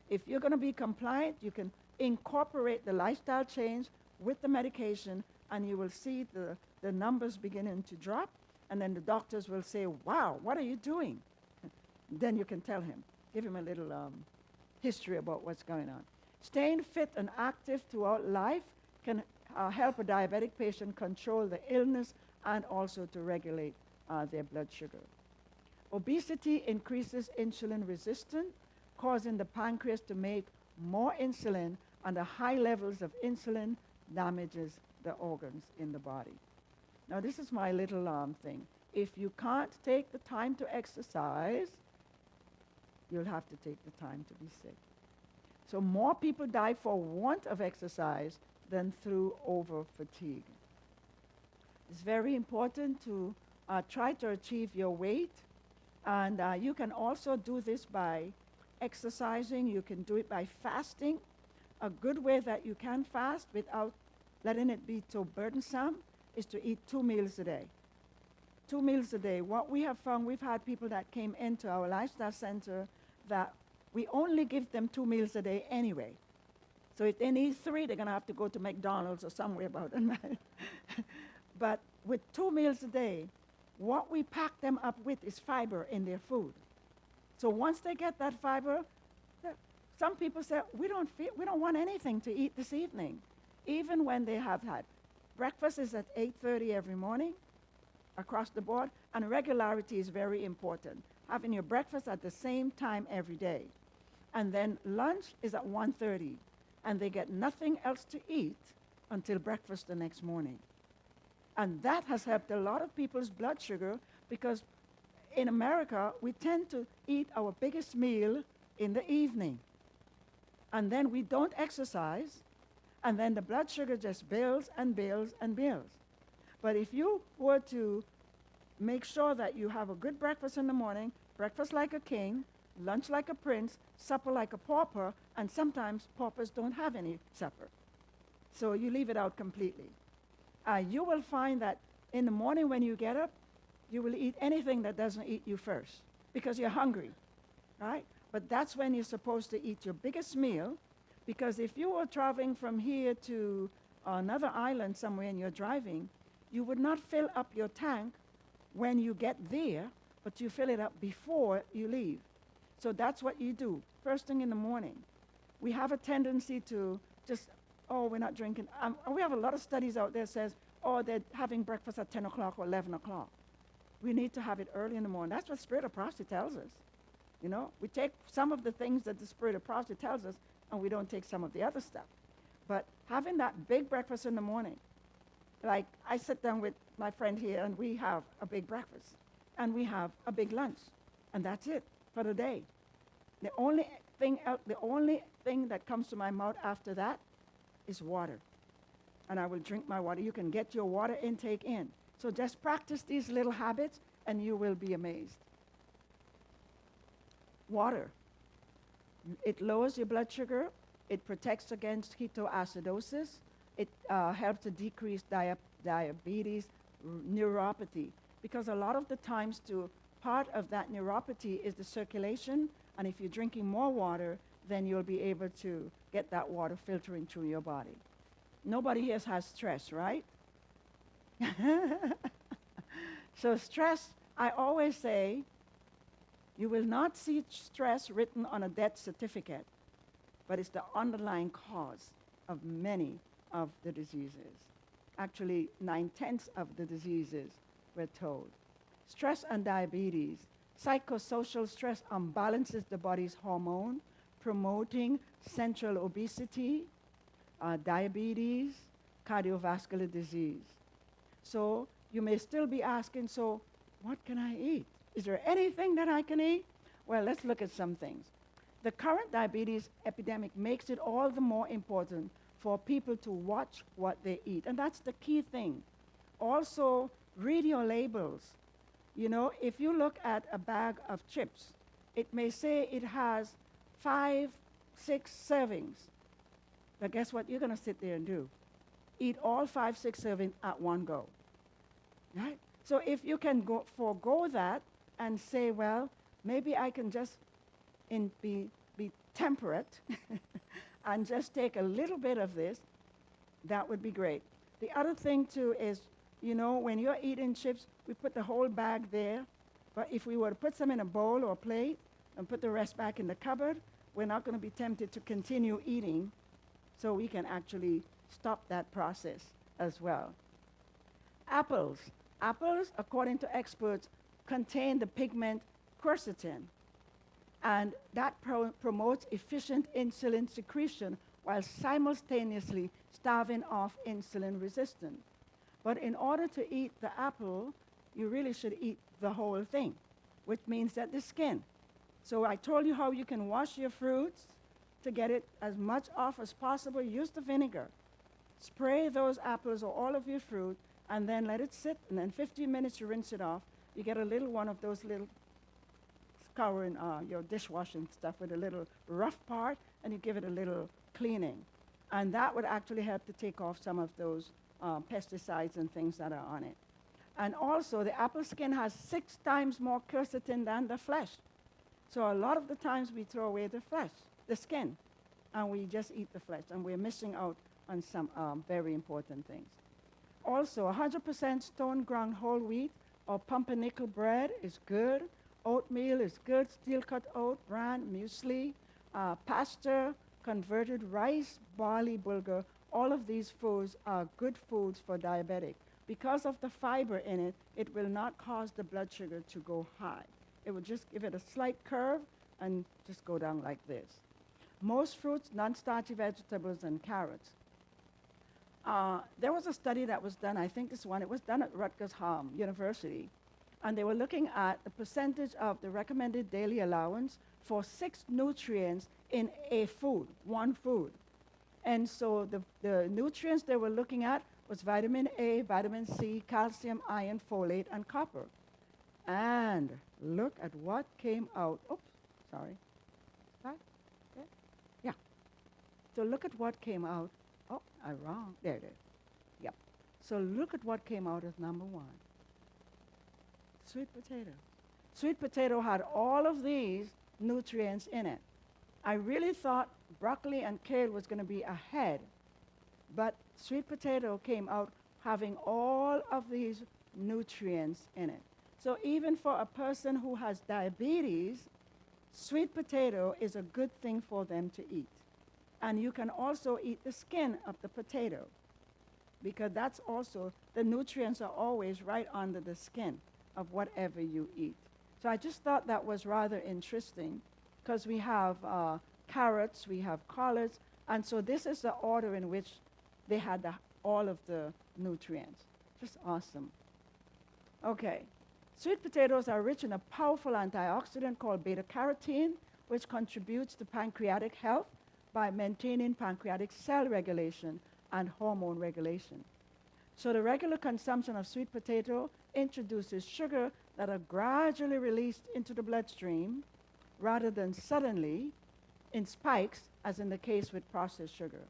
If you're going to be compliant, you can incorporate the lifestyle change with the medication, and you will see the numbers beginning to drop, and then the doctors will say, wow, what are you doing? Then you can tell him, give him a little history about what's going on. Staying fit and active throughout life can help a diabetic patient control the illness and also to regulate their blood sugar. Obesity increases insulin resistance, causing the pancreas to make more insulin, and the high levels of insulin damages the organs in the body. Now, this is my little thing. If you can't take the time to exercise, you'll have to take the time to be sick. So more people die for want of exercise than through over fatigue. It's very important to try to achieve your weight, and you can also do this by exercising. You can do it by fasting. A good way that you can fast without letting it be too burdensome is to eat 2 meals a day. 2 meals a day. What we have found, we've had people that came into our lifestyle center that we only give them 2 meals a day anyway. So if they need 3, they're going to have to go to McDonald's or somewhere about it. But with 2 meals a day, what we pack them up with is fiber in their food. So once they get that fiber, some people say, we don't want anything to eat this evening, even when they have had. Breakfast is at 8:30 every morning across the board, and regularity is very important. Having your breakfast at the same time every day. And then lunch is at 1:30, and they get nothing else to eat until breakfast the next morning. And that has helped a lot of people's blood sugar, because in America, we tend to eat our biggest meal in the evening. And then we don't exercise, and then the blood sugar just builds and builds and builds. But if you were to make sure that you have a good breakfast in the morning, breakfast like a king, lunch like a prince, supper like a pauper, and sometimes paupers don't have any supper. So you leave it out completely. You will find that in the morning when you get up, you will eat anything that doesn't eat you first, because you're hungry, right? But that's when you're supposed to eat your biggest meal, because if you were traveling from here to another island somewhere and you're driving, you would not fill up your tank when you get there, but you fill it up before you leave. So that's what you do, first thing in the morning. We have a tendency to just, oh, we're not drinking. We have a lot of studies out there that says, oh, they're having breakfast at 10 o'clock or 11 o'clock. We need to have it early in the morning. That's what Spirit of Prophecy tells us. You know, we take some of the things that the Spirit of Prophecy tells us, and we don't take some of the other stuff. But having that big breakfast in the morning, like I sit down with my friend here, and we have a big breakfast, and we have a big lunch, and that's it for the day. The only thing that comes to my mouth after that is water. And I will drink my water. You can get your water intake in. So just practice these little habits, and you will be amazed. Water. It lowers your blood sugar. It protects against ketoacidosis. It helps to decrease diabetes, neuropathy. Because a lot of the times, part of that neuropathy is the circulation. And if you're drinking more water, then you'll be able to get that water filtering through your body. Nobody here has stress, right? So stress, I always say, you will not see stress written on a death certificate, but it's the underlying cause of many of the diseases. Actually, 9/10 of the diseases, we're told. Stress and diabetes. Psychosocial stress unbalances the body's hormone, promoting central obesity, diabetes, cardiovascular disease. So you may still be asking, so what can I eat? Is there anything that I can eat? Well, let's look at some things. The current diabetes epidemic makes it all the more important for people to watch what they eat. And that's the key thing. Also, read your labels. You know, if you look at a bag of chips, it may say it has 5, 6 servings. But guess what? You're going to sit there and do? Eat all 5, 6 servings at one go. Right? So if you can forego that and say, well, maybe I can just be temperate and just take a little bit of this, that would be great. The other thing, too, is, when you're eating chips, we put the whole bag there. But if we were to put some in a bowl or a plate and put the rest back in the cupboard, we're not going to be tempted to continue eating, so we can actually stop that process as well. Apples. Apples, according to experts, contain the pigment quercetin, and that promotes efficient insulin secretion while simultaneously staving off insulin resistance. But in order to eat the apple, you really should eat the whole thing, which means that the skin. So I told you how you can wash your fruits to get it as much off as possible. Use the vinegar. Spray those apples or all of your fruit, and then let it sit, and then 15 minutes you rinse it off. You get a little one of those little scouring your dishwashing stuff with a little rough part, and you give it a little cleaning. And that would actually help to take off some of those pesticides and things that are on it. And also, the apple skin has 6 times more quercetin than the flesh. So a lot of the times we throw away the flesh, the skin, and we just eat the flesh, and we're missing out on some very important things. Also, 100% stone ground whole wheat or pumpernickel bread is good. Oatmeal is good. Steel cut oat, bran, muesli, pasture, converted rice, barley, bulgur. All of these foods are good foods for diabetic. Because of the fiber in it, it will not cause the blood sugar to go high. It will just give it a slight curve and just go down like this. Most fruits, non-starchy vegetables, and carrots. There was a study that was done, I think this one, it was done at Rutgers University, and they were looking at the percentage of the recommended daily allowance for 6 nutrients in a food, one food. And so the nutrients they were looking at was vitamin A, vitamin C, calcium, iron, folate, and copper. And look at what came out. Oops, sorry. Back? Yeah. So look at what came out. Oh, I'm wrong. There it is. Yep. So look at what came out as number 1. Sweet potato. Sweet potato had all of these nutrients in it. I really thought broccoli and kale was going to be ahead, but sweet potato came out having all of these nutrients in it. So even for a person who has diabetes, sweet potato is a good thing for them to eat. And you can also eat the skin of the potato, because that's also, the nutrients are always right under the skin of whatever you eat. So I just thought that was rather interesting, because we have carrots, we have collards, and so this is the order in which they had all of the nutrients. Just awesome. Okay. Sweet potatoes are rich in a powerful antioxidant called beta-carotene, which contributes to pancreatic health by maintaining pancreatic cell regulation and hormone regulation. So the regular consumption of sweet potato introduces sugar that are gradually released into the bloodstream rather than suddenly in spikes, as in the case with processed sugar.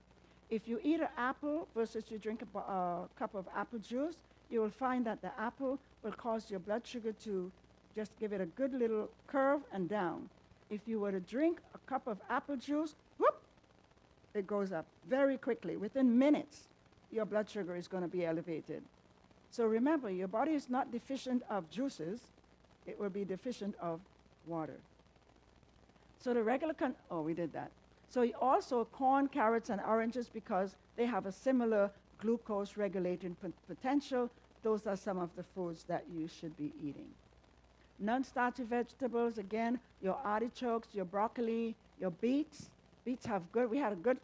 If you eat an apple versus you drink a cup of apple juice, you will find that the apple will cause your blood sugar to just give it a good little curve and down. If you were to drink a cup of apple juice, whoop, it goes up very quickly. Within minutes, your blood sugar is going to be elevated. So remember, your body is not deficient of juices. It will be deficient of water. So the regular, we did that. So also corn, carrots, and oranges, because they have a similar glucose regulating potential, those are some of the foods that you should be eating. Non-starchy vegetables, again, your artichokes, your broccoli, your beets. Beets have good, we had a good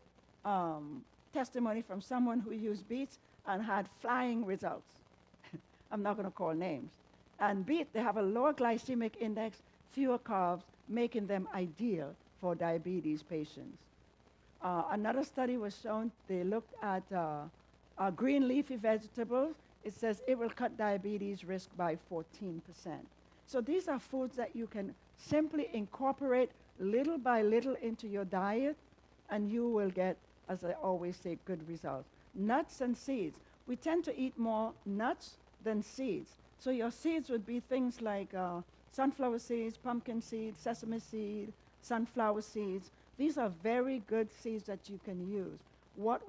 testimony from someone who used beets and had flying results. I'm not going to call names. And beet, they have a lower glycemic index, fewer carbs, making them ideal for diabetes patients. Another study was shown, they looked at green leafy vegetables. It says it will cut diabetes risk by 14%. So these are foods that you can simply incorporate little by little into your diet, and you will get, as I always say, good results. Nuts and seeds. We tend to eat more nuts than seeds. So your seeds would be things like sunflower seeds, pumpkin seeds, sesame seed, sunflower seeds. These are very good seeds that you can use. What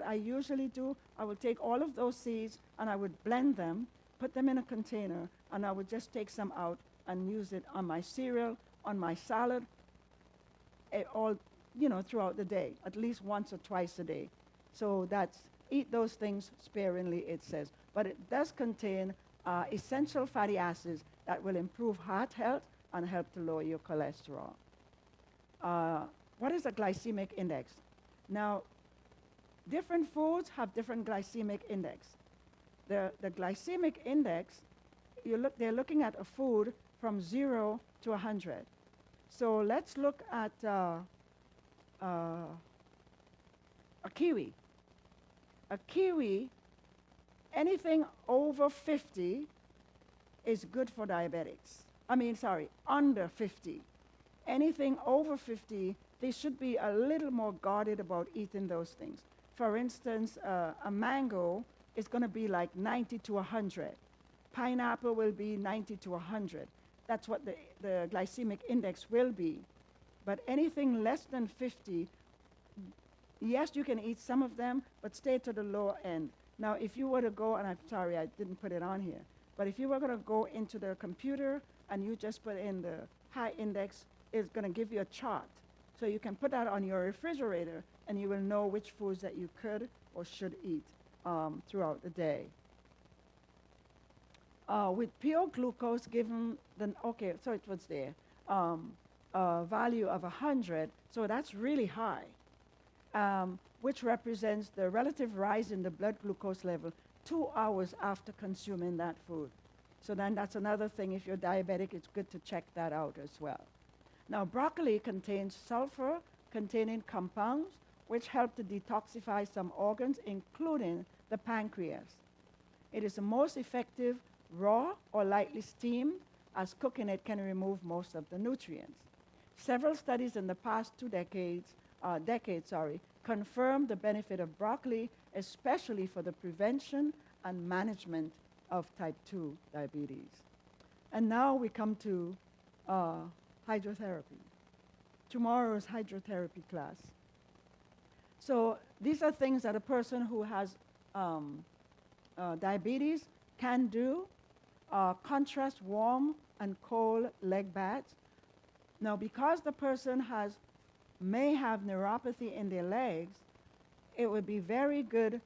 I usually do, I will take all of those seeds and I would blend them, put them in a container, and I would just take some out and use it on my cereal, on my salad, all, throughout the day, at least once or twice a day. So eat those things sparingly, it says. But it does contain essential fatty acids that will improve heart health and help to lower your cholesterol. What is a glycemic index? Now, different foods have different glycemic index. The glycemic index, they're looking at a food from 0 to 100. So let's look at a kiwi. A kiwi, anything over 50 is good for diabetics. Under 50. Anything over 50, they should be a little more guarded about eating those things. For instance, a mango is going to be like 90 to 100. Pineapple will be 90 to 100. That's what the glycemic index will be. But anything less than 50, yes, you can eat some of them, but stay to the lower end. Now, if you were to go, and I'm sorry, I didn't put it on here, but if you were going to go into the computer and you just put in the high index, it's going to give you a chart. So you can put that on your refrigerator, and you will know which foods that you could or should eat throughout the day. With pure glucose given, so it was there, a value of 100, so that's really high, which represents the relative rise in the blood glucose level 2 hours after consuming that food. So then that's another thing. If you're diabetic, it's good to check that out as well. Now, broccoli contains sulfur-containing compounds which help to detoxify some organs, including the pancreas. It is the most effective raw or lightly steamed, as cooking it can remove most of the nutrients. Several studies in the past 2 decades, confirm the benefit of broccoli, especially for the prevention and management of type 2 diabetes. And now we come to hydrotherapy, tomorrow's hydrotherapy class. So these are things that a person who has diabetes can do. Contrast warm and cold leg baths. Now, because the person may have neuropathy in their legs, it would be very good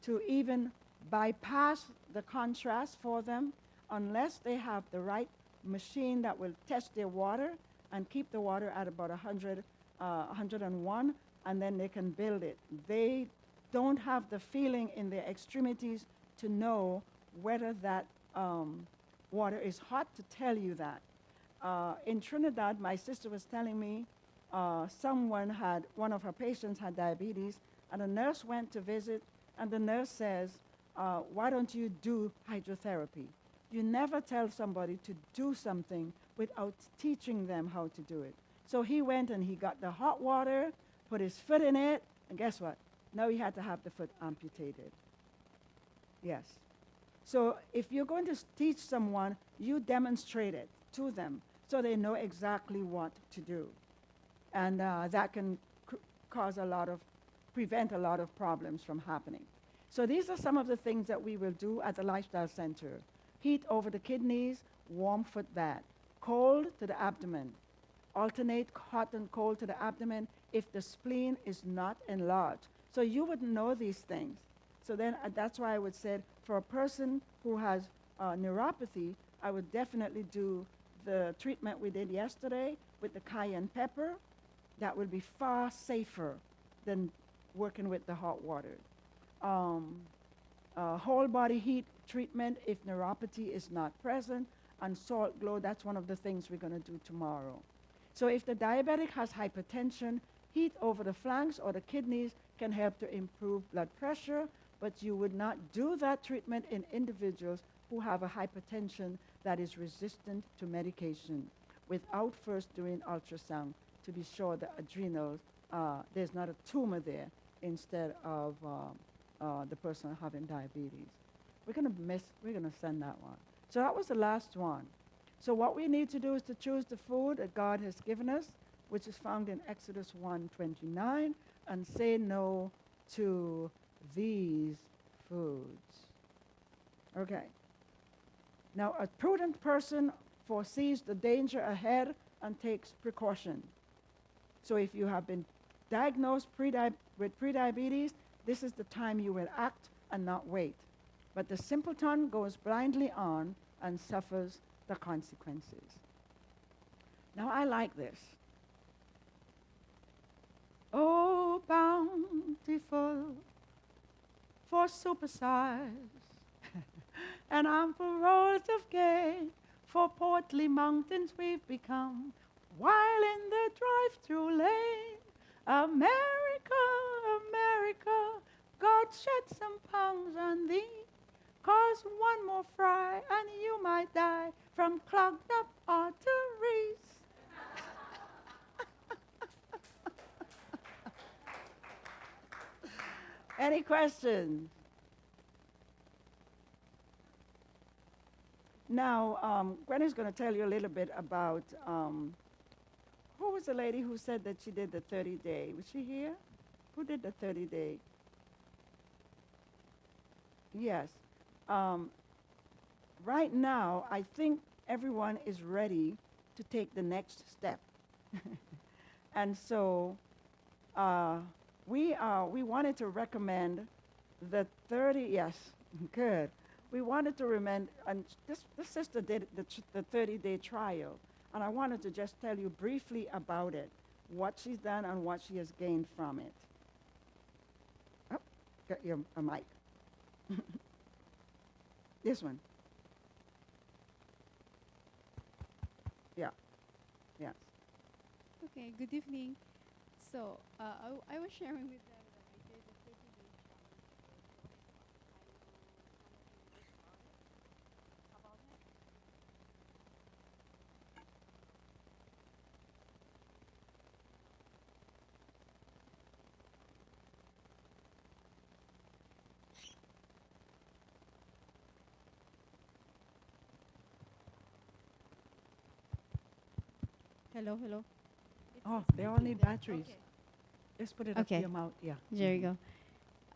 to even bypass the contrast for them unless they have the right machine that will test their water and keep the water at about 100, 101, and then they can build it. They don't have the feeling in their extremities to know whether that water is hot to tell you that. In Trinidad, my sister was telling me one of her patients had diabetes, and a nurse went to visit, and the nurse says, why don't you do hydrotherapy? You never tell somebody to do something without teaching them how to do it. So he went and he got the hot water, put his foot in it, and guess what? Now he had to have the foot amputated. Yes. So if you're going to teach someone, you demonstrate it to them so they know exactly what to do. And that can prevent a lot of problems from happening. So these are some of the things that we will do at the Lifestyle Center. Heat over the kidneys, warm foot bath. Cold to the abdomen. Alternate hot and cold to the abdomen if the spleen is not enlarged. So you would know these things. So then that's why I would say for a person who has neuropathy, I would definitely do the treatment we did yesterday with the cayenne pepper. That would be far safer than working with the hot water. Whole body heat treatment if neuropathy is not present, and salt glow, that's one of the things we're going to do tomorrow. So if the diabetic has hypertension, heat over the flanks or the kidneys can help to improve blood pressure, but you would not do that treatment in individuals who have a hypertension that is resistant to medication without first doing ultrasound to be sure that adrenals, there's not a tumor there instead of the person having diabetes. We're gonna send that one. So that was the last one. So what we need to do is to choose the food that God has given us, which is found in Exodus 1:29, and say no to these foods. Okay. Now, a prudent person foresees the danger ahead and takes precaution. So if you have been diagnosed with prediabetes, this is the time you will act and not wait. But the simpleton goes blindly on and suffers the consequences. Now, I like this. Oh, bountiful for supersize, and ample rolls of gain for portly mountains we've become, while in the drive-through lane, America, America, God shed some pounds on thee, 'cause one more fry and you might die from clogged up arteries. Any questions? Now, Gwen is going to tell you a little bit about, who was the lady who said that she did the 30-day? Was she here? Who did the 30-day? Yes. Right now, I think everyone is ready to take the next step. And so we wanted to recommend the 30, yes, good. We wanted to recommend, and this sister did the 30-day trial, and I wanted to just tell you briefly about it, what she's done and what she has gained from it. Oh, got your a mic. This one. Yeah, yes. Okay, good evening. So I was sharing with them that I did a 30-day challenge. About it. Hello, hello. Oh, they all need batteries. Okay. Just put it up to Okay. your mouth, yeah. There you go.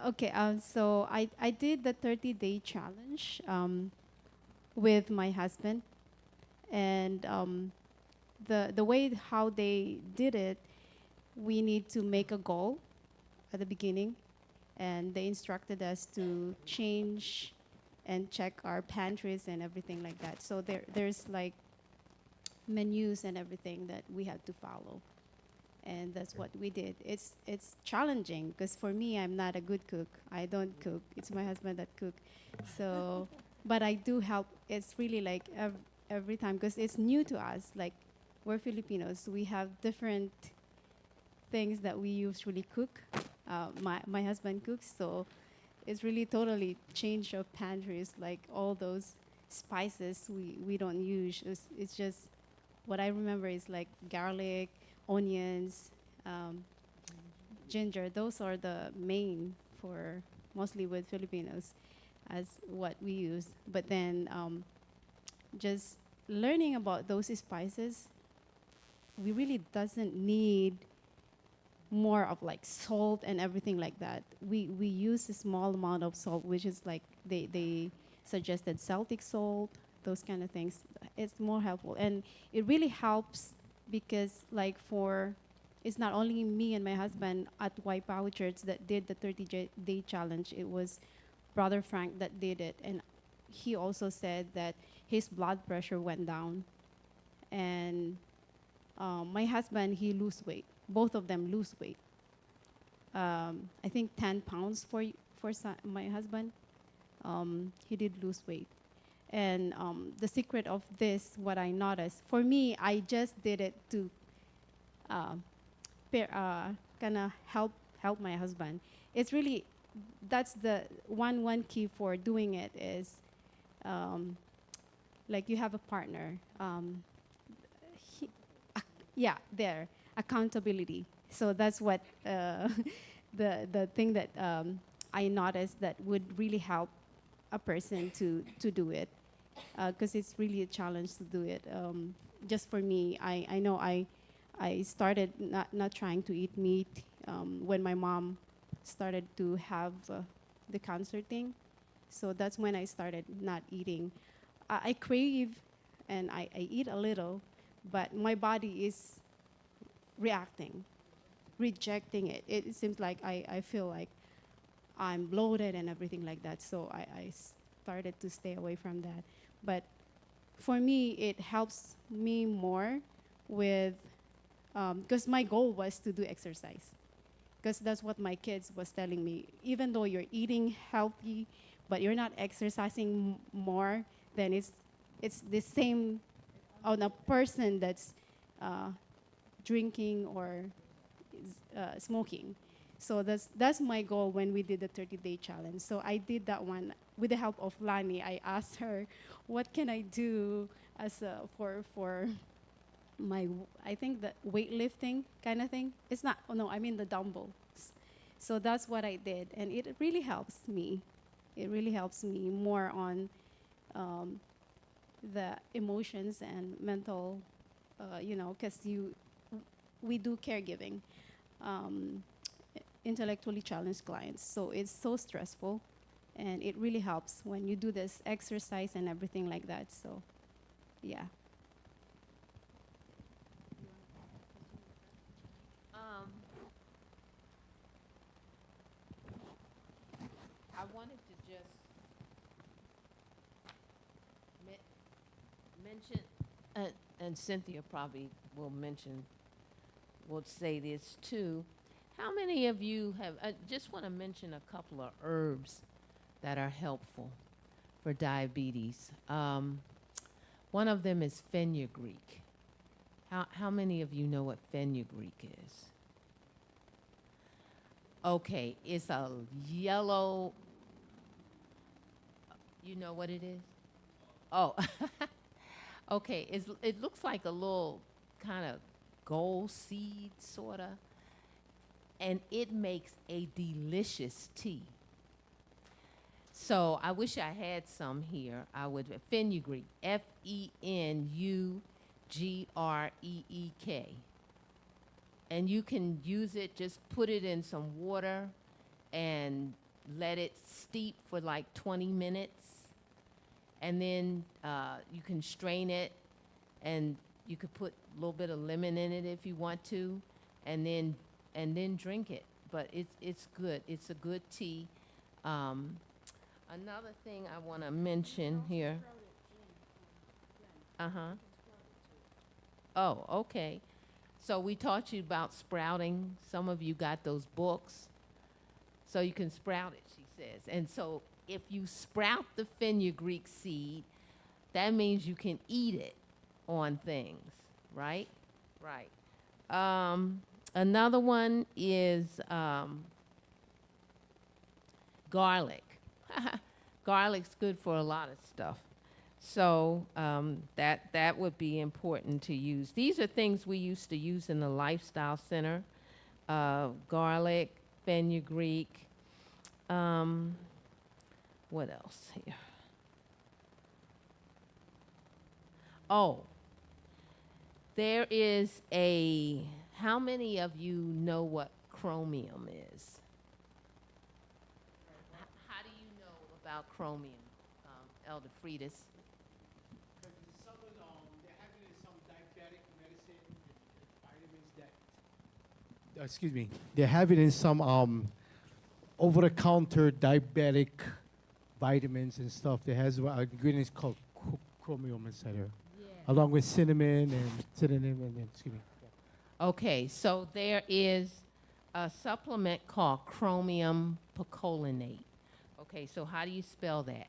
Okay, so I did the 30-day challenge with my husband, and the way how they did it, we need to make a goal at the beginning, and they instructed us to change and check our pantries and everything like that. So there's like menus and everything that we had to follow. And that's what we did. It's challenging because for me, I'm not a good cook. I don't cook. It's my husband that cook. So, but I do help. It's really like every time because it's new to us. Like we're Filipinos, we have different things that we usually cook. My husband cooks, so it's really totally change of pantries. Like all those spices we don't use. It's just what I remember is like garlic, onions, ginger. Those are the main for mostly with Filipinos as what we use. But then just learning about those spices, we really doesn't need more of like salt and everything like that. We use a small amount of salt, which is like they suggested Celtic salt, those kind of things. It's more helpful, and it really helps because like it's not only me and my husband at Wahiawa Church that did the 30-day challenge. It was Brother Frank that did it, and he also said that his blood pressure went down, and my husband, he lose weight. Both of them lose weight. I think 10 pounds for my husband. He did lose weight. And the secret of this, what I noticed, for me, I just did it to kind of help my husband. It's really, that's the one key for doing it is like you have a partner. He, yeah, there, accountability. So that's what the thing that I noticed that would really help a person to do it, because it's really a challenge to do it. Just for me, I know I started not trying to eat meat when my mom started to have the cancer thing. So that's when I started not eating. I crave and I eat a little, but my body is reacting, rejecting it. It seems like I feel like I'm bloated and everything like that. So I started to stay away from that. But for me, it helps me more with, because my goal was to do exercise. Because that's what my kids was telling me. Even though you're eating healthy, but you're not exercising more, then it's the same on a person that's uh, drinking or smoking. So that's my goal when we did the 30-day challenge. So I did that one with the help of Lani. I asked her, what can I do as for my, I think the weightlifting kind of thing. It's not, oh no, I mean the dumbbells. So that's what I did, and it really helps me. It really helps me more on the emotions and mental, because we do caregiving, intellectually challenged clients. So it's so stressful, and it really helps when you do this exercise and everything like that. So, yeah. I wanted to just mention, and Cynthia probably will say this too. How many of you have, I just want to mention a couple of herbs that are helpful for diabetes. One of them is fenugreek. How many of you know what fenugreek is? Okay, it's a yellow, you know what it is? Oh, okay, it looks like a little kind of gold seed, sort of, and it makes a delicious tea. So I wish I had some here. I would, fenugreek, Fenugreek. And you can use it, just put it in some water and let it steep for like 20 minutes. And then you can strain it, and you could put a little bit of lemon in it if you want to, and then drink it. But it's good. It's a good tea. Another thing I want to mention here. Oh, okay. So we taught you about sprouting. Some of you got those books. So you can sprout it, she says. And so if you sprout the fenugreek seed, that means you can eat it on things, right? Right. Another one is garlic. Garlic's good for a lot of stuff. So that would be important to use. These are things we used to use in the Lifestyle Center. Garlic, fenugreek. What else here? Oh, there is how many of you know what chromium is? How do you know about chromium, Elder Friedis? They have it in some diabetic medicine, vitamins that. Excuse me. They have it in some over-the-counter diabetic vitamins and stuff. There has ingredients called chromium, etc. Yeah. Along with cinnamon and excuse me. Okay, so there is a supplement called chromium picolinate. Okay, so how do you spell that?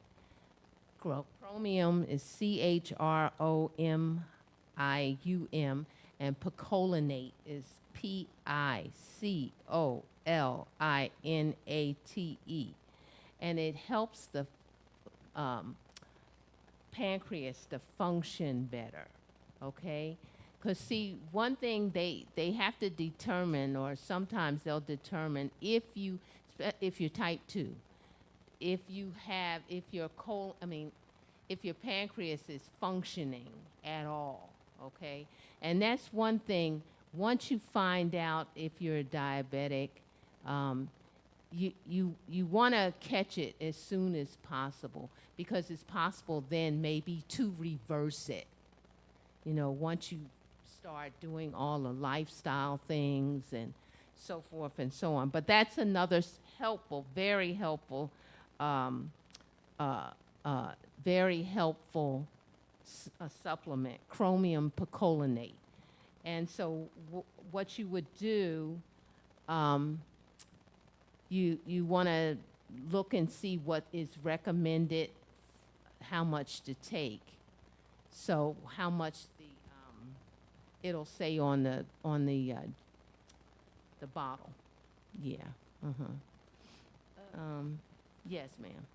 Chromium is CHROMIUM, and picolinate is PICOLINATE. And it helps the pancreas to function better, okay? Because see, one thing they have to determine, or sometimes they'll determine if you're type 2, if your pancreas is functioning at all, okay? And that's one thing. Once you find out if you're a diabetic, you want to catch it as soon as possible, because it's possible then maybe to reverse it. You know, once you start doing all the lifestyle things and so forth and so on. But that's another helpful, very helpful, very helpful supplement, chromium picolinate. And so what you would do, you want to look and see what is recommended, how much to take. So how much it'll say on the bottle. Yeah. Yes, ma'am.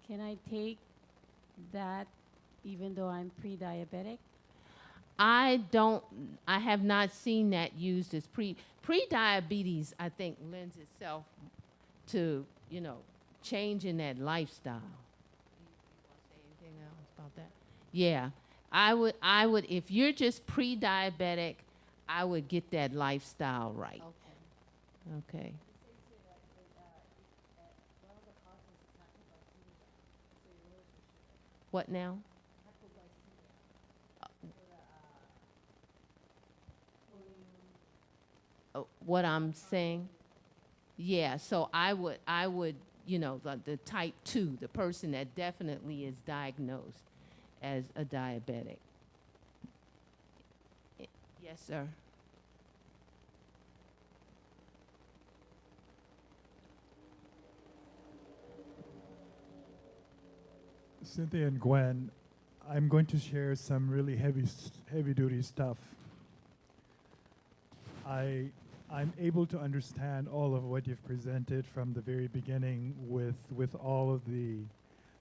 Can I take that even though I'm pre-diabetic? I have not seen that used as pre-diabetes. I think lends itself to, you know, changing that lifestyle. You want to say anything else about that? Yeah, I would, if you're just pre-diabetic, I would get that lifestyle right. Okay. Okay. What now? What I'm saying? Yeah, so I would, you know, the type 2, the person that definitely is diagnosed as a diabetic. Yes, sir. Cynthia and Gwen, I'm going to share some really heavy-duty stuff. I'm able to understand all of what you've presented from the very beginning with all of the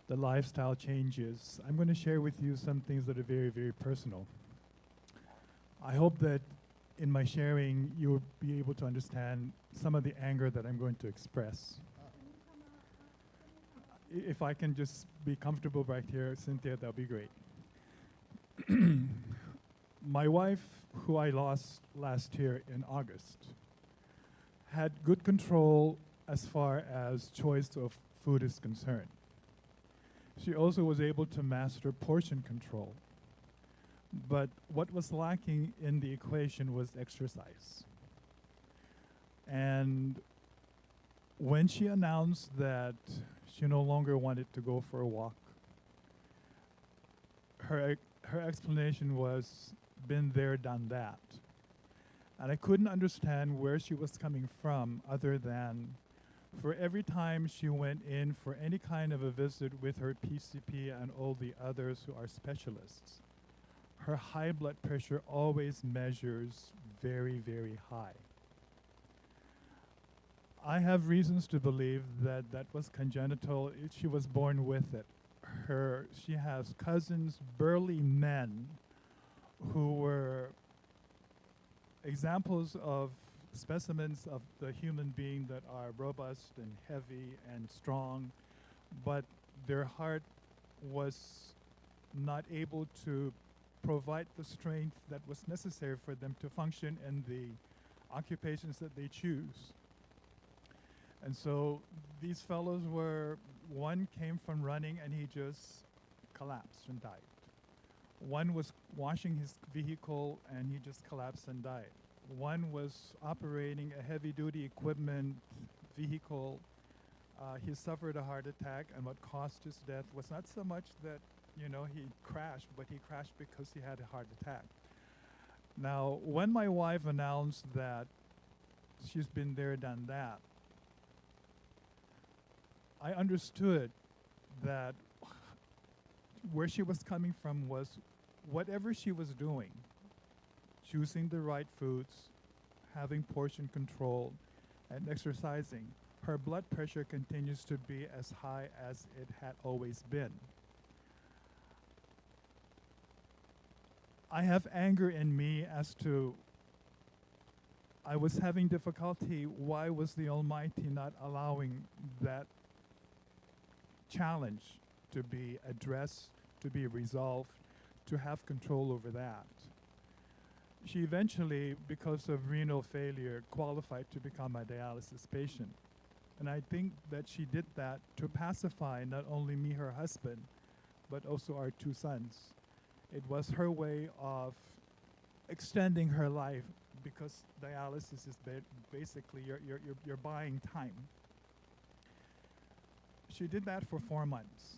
lifestyle changes. I'm going to share with you some things that are very, very personal. I hope that in my sharing, you'll be able to understand some of the anger that I'm going to express. If I can just be comfortable right here, Cynthia, that'll be great. My wife, who I lost last year in August, had good control as far as choice of food is concerned. She also was able to master portion control. But what was lacking in the equation was exercise. And when she announced that she no longer wanted to go for a walk, her explanation was, been there, done that. And I couldn't understand where she was coming from, other than for every time she went in for any kind of a visit with her PCP and all the others who are specialists, her high blood pressure always measures very, very high. I have reasons to believe that that was congenital. She was born with it. She has cousins, burly men, who were examples of specimens of the human being that are robust and heavy and strong, but their heart was not able to provide the strength that was necessary for them to function in the occupations that they choose. And so these fellows one came from running and he just collapsed and died. One was washing his vehicle and he just collapsed and died. One was operating a heavy-duty equipment vehicle. He suffered a heart attack, and what caused his death was not so much that, you know, he crashed, but he crashed because he had a heart attack. Now, when my wife announced that she's been there, done that, I understood that where she was coming from was whatever she was doing, choosing the right foods, having portion control, and exercising, her blood pressure continues to be as high as it had always been. I have anger in me as to I was having difficulty. Why was the Almighty not allowing that challenge to be addressed, to be resolved, to have control over that? She eventually, because of renal failure, qualified to become a dialysis patient. And I think that she did that to pacify not only me, her husband, but also our two sons. It was her way of extending her life, because dialysis is basically you're buying time. She did that for 4 months.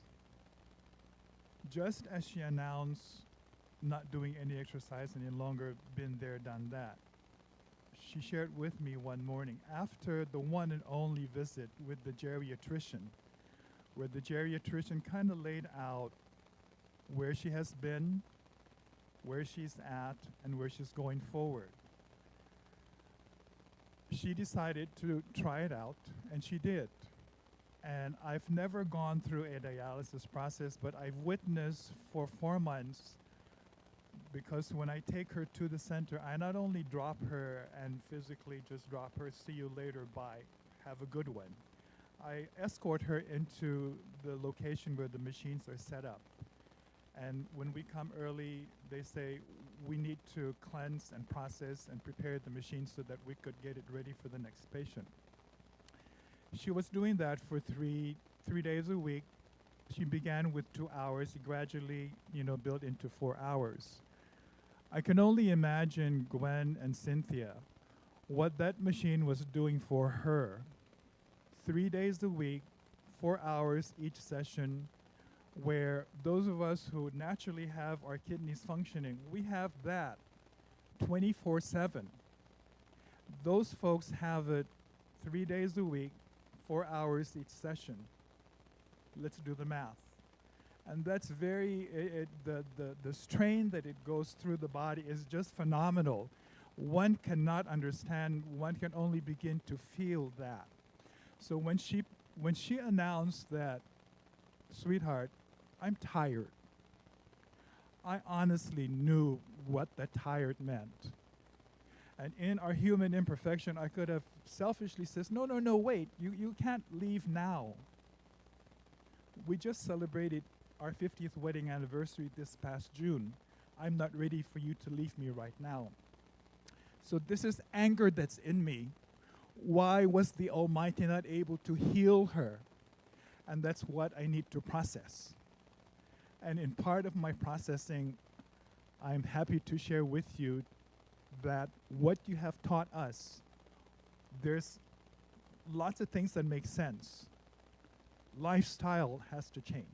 Just as she announced not doing any exercise any longer, been there, done that, she shared with me one morning after the one and only visit with the geriatrician, where the geriatrician kind of laid out where she has been, where she's at, and where she's going forward. She decided to try it out, and she did. And I've never gone through a dialysis process, but I've witnessed for 4 months, because when I take her to the center, I not only drop her and physically just drop her, see you later, bye, have a good one. I escort her into the location where the machines are set up. And when we come early, they say, we need to cleanse and process and prepare the machine so that we could get it ready for the next patient. She was doing that for three days a week. She began with 2 hours, gradually, built into 4 hours. I can only imagine Gwen and Cynthia, what that machine was doing for her. 3 days a week, 4 hours each session, where those of us who naturally have our kidneys functioning, we have that 24/7. Those folks have it 3 days a week, 4 hours each session. Let's do the math. And that's the strain that it goes through the body is just phenomenal. One cannot understand, one can only begin to feel that. So when she announced that, sweetheart, I'm tired, I honestly knew what that tired meant. And in our human imperfection, I could have selfishly said, no, wait, you can't leave now. We just celebrated our 50th wedding anniversary this past June. I'm not ready for you to leave me right now. So this is anger that's in me. Why was the Almighty not able to heal her? And that's what I need to process. And in part of my processing, I'm happy to share with you that what you have taught us, there's lots of things that make sense. Lifestyle has to change.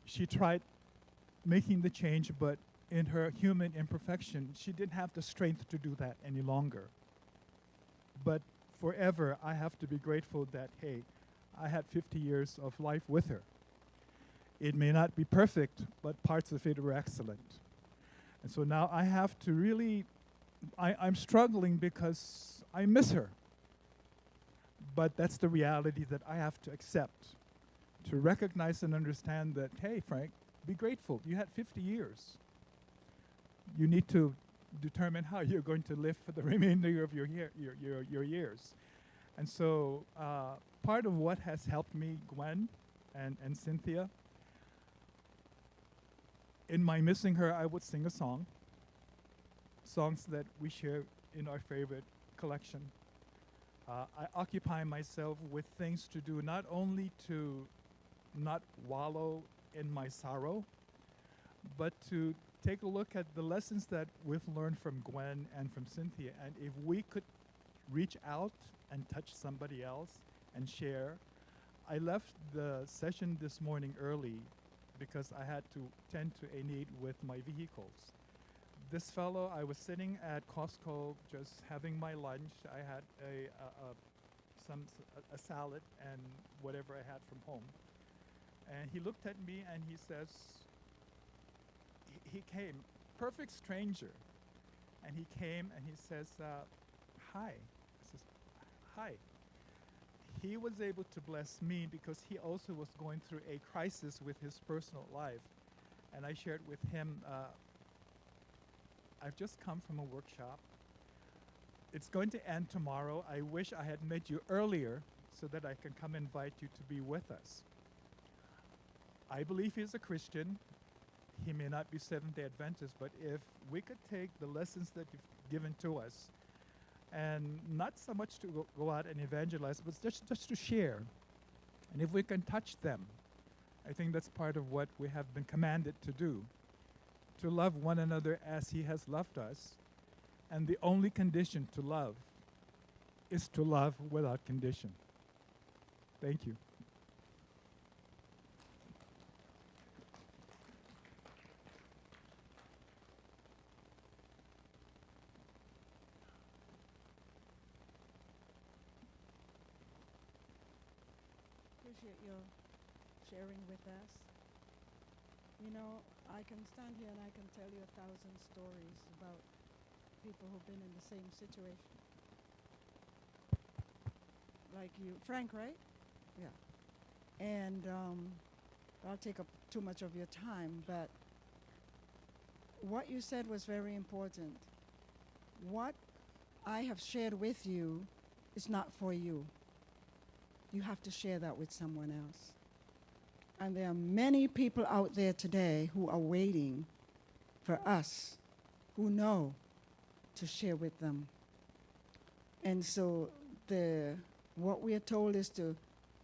She tried making the change, but in her human imperfection, she didn't have the strength to do that any longer. But forever, I have to be grateful that, hey, I had 50 years of life with her. It may not be perfect, but parts of it were excellent. And so now I have to really, I'm struggling because I miss her. But that's the reality that I have to accept, to recognize and understand that, hey, Frank, be grateful. You had 50 years. You need to determine how you're going to live for the remainder of your years. And so part of what has helped me, Gwen and Cynthia, in my missing her, I would sing a song, songs that we share in our favorite collection. I occupy myself with things to do, not only to not wallow in my sorrow, but to take a look at the lessons that we've learned from Gwen and from Cynthia. And if we could reach out and touch somebody else and share. I left the session this morning early because I had to tend to a need with my vehicles. This fellow, I was sitting at Costco just having my lunch. I had a salad and whatever I had from home. And he looked at me and he says, he came, perfect stranger. And he came and he says, hi. I says, hi. He was able to bless me because he also was going through a crisis with his personal life. and I shared with him, I've just come from a workshop. It's going to end tomorrow. I wish I had met you earlier so that I can come invite you to be with us. I believe he's a Christian. He may not be Seventh-day Adventist, but if we could take the lessons that you've given to us and not so much to go out and evangelize, but just to share. And if we can touch them, I think that's part of what we have been commanded to do, to love one another as he has loved us. And the only condition to love is to love without condition. Thank you. Appreciate your sharing with us. You know, I can stand here and I can tell you 1,000 stories about people who've been in the same situation. Like you, Frank, right? Yeah. And I'll take up too much of your time, but what you said was very important. What I have shared with you is not for you. You have to share that with someone else. And there are many people out there today who are waiting for us who know to share with them. And so what we are told is to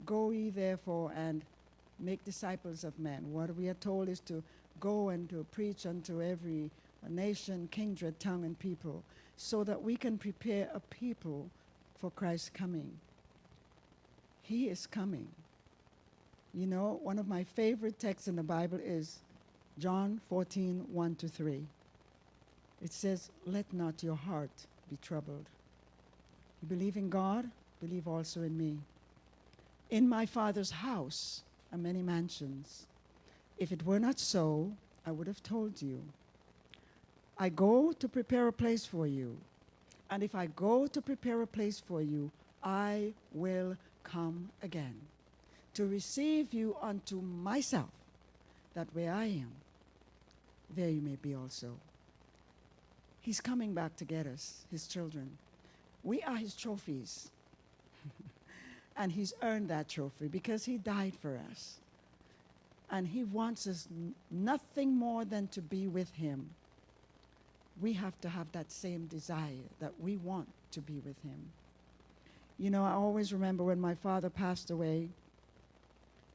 go ye therefore and make disciples of men. What we are told is to go and to preach unto every nation, kindred, tongue, and people, so that we can prepare a people for Christ's coming. He is coming. You know, one of my favorite texts in the Bible is John 14, 1-3. It says, let not your heart be troubled. You believe in God, believe also in me. In my Father's house are many mansions. If it were not so, I would have told you. I go to prepare a place for you. And if I go to prepare a place for you, I will come again to receive you unto myself, that where I am, there you may be also. He's coming back to get us, his children. We are his trophies. And he's earned that trophy because he died for us. And he wants us nothing more than to be with him. We have to have that same desire that we want to be with him. You know, I always remember when my father passed away,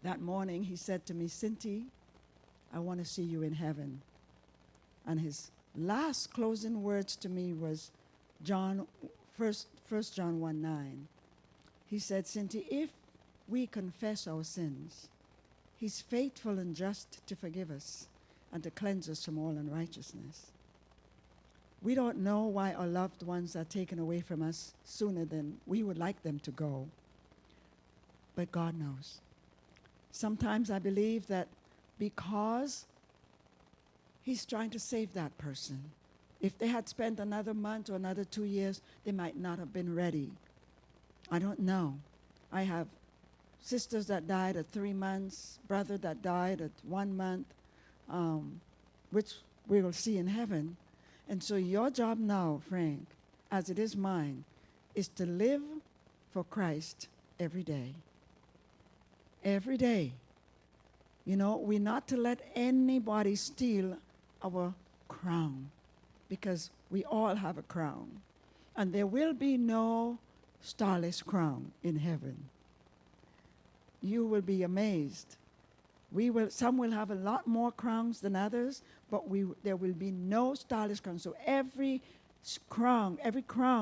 that morning he said to me, Cynthia, I want to see you in heaven. And his last closing words to me was First John 1:9. He said, Cynthia, if we confess our sins, he's faithful and just to forgive us and to cleanse us from all unrighteousness. We don't know why our loved ones are taken away from us sooner than we would like them to go. But God knows. Sometimes I believe that because he's trying to save that person. If they had spent another month or another 2 years, they might not have been ready. I don't know. I have sisters that died at 3 months, brother that died at 1 month, which we will see in heaven. And so your job now, Frank, as it is mine, is to live for Christ every day. Every day. You know, we're not to let anybody steal our crown, because we all have a crown. And there will be no starless crown in heaven. You will be amazed. Some will have a lot more crowns than others, but there will be no starless crown. So every crown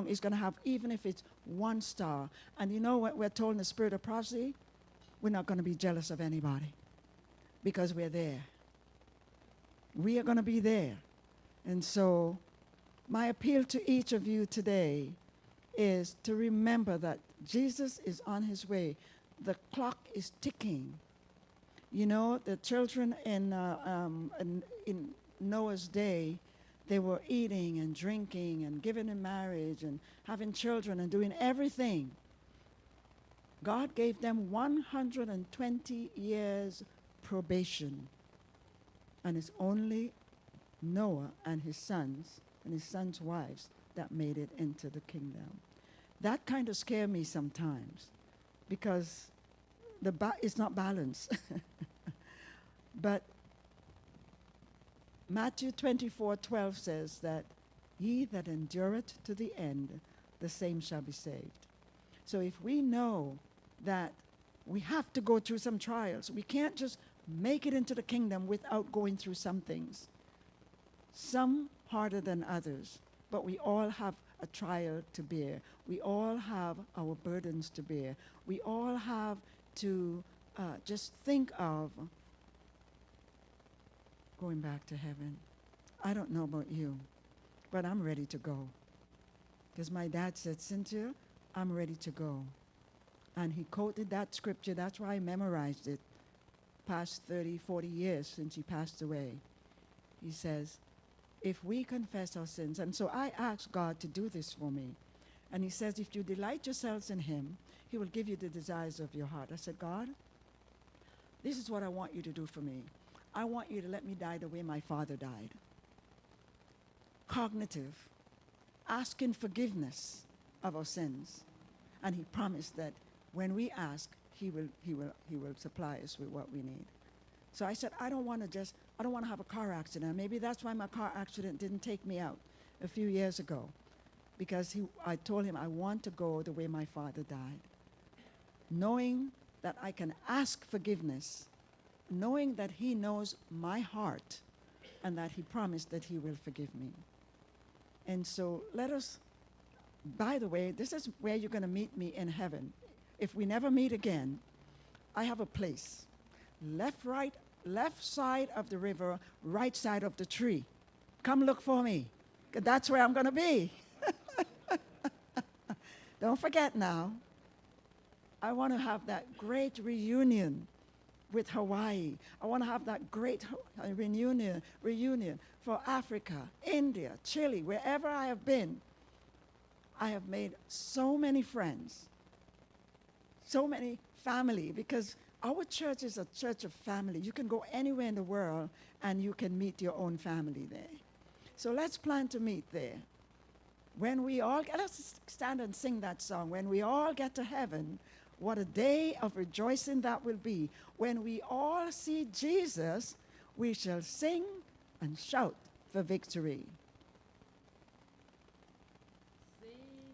is going to have, even if it's 1 star. And you know what we're told in the spirit of prophecy? We're not going to be jealous of anybody because we're there. We are going to be there. And so my appeal to each of you today is to remember that Jesus is on his way. The clock is ticking. You know, the children in Noah's day, they were eating and drinking and giving in marriage and having children and doing everything. God gave them 120 years probation. And it's only Noah and his sons' wives that made it into the kingdom. That kind of scared me sometimes because it's not balanced. But Matthew 24:12 says that he that endureth to the end, the same shall be saved. So if we know that we have to go through some trials, we can't just make it into the kingdom without going through some things. Some harder than others, but we all have a trial to bear. We all have our burdens to bear. We all have to just think of going back to heaven. I don't know about you, but I'm ready to go. Because my dad said, Cynthia, I'm ready to go. And he quoted that scripture. That's why I memorized it. Past 30, 40 years since he passed away. He says, if we confess our sins, and so I asked God to do this for me. And he says, if you delight yourselves in him, he will give you the desires of your heart. I said, God, this is what I want you to do for me. I want you to let me die the way my father died. Cognitive, asking forgiveness of our sins. And he promised that when we ask, he will supply us with what we need. So I said, I don't want to have a car accident. Maybe that's why my car accident didn't take me out a few years ago. Because I told him I want to go the way my father died. Knowing that I can ask forgiveness, knowing that he knows my heart, and that he promised that he will forgive me. And so let us, by the way, this is where you're going to meet me in heaven. If we never meet again, I have a place. Left side of the river, right side of the tree. Come look for me. 'Cause that's where I'm going to be. Don't forget now. I want to have that great reunion with Hawaii. I want to have that great reunion for Africa, India, Chile, wherever I have been. I have made so many friends, so many family, because our church is a church of family. You can go anywhere in the world and you can meet your own family there. So let's plan to meet there. When we all get, let's stand and sing that song. When we all get to heaven, what a day of rejoicing that will be. When we all see Jesus, we shall sing and shout for victory.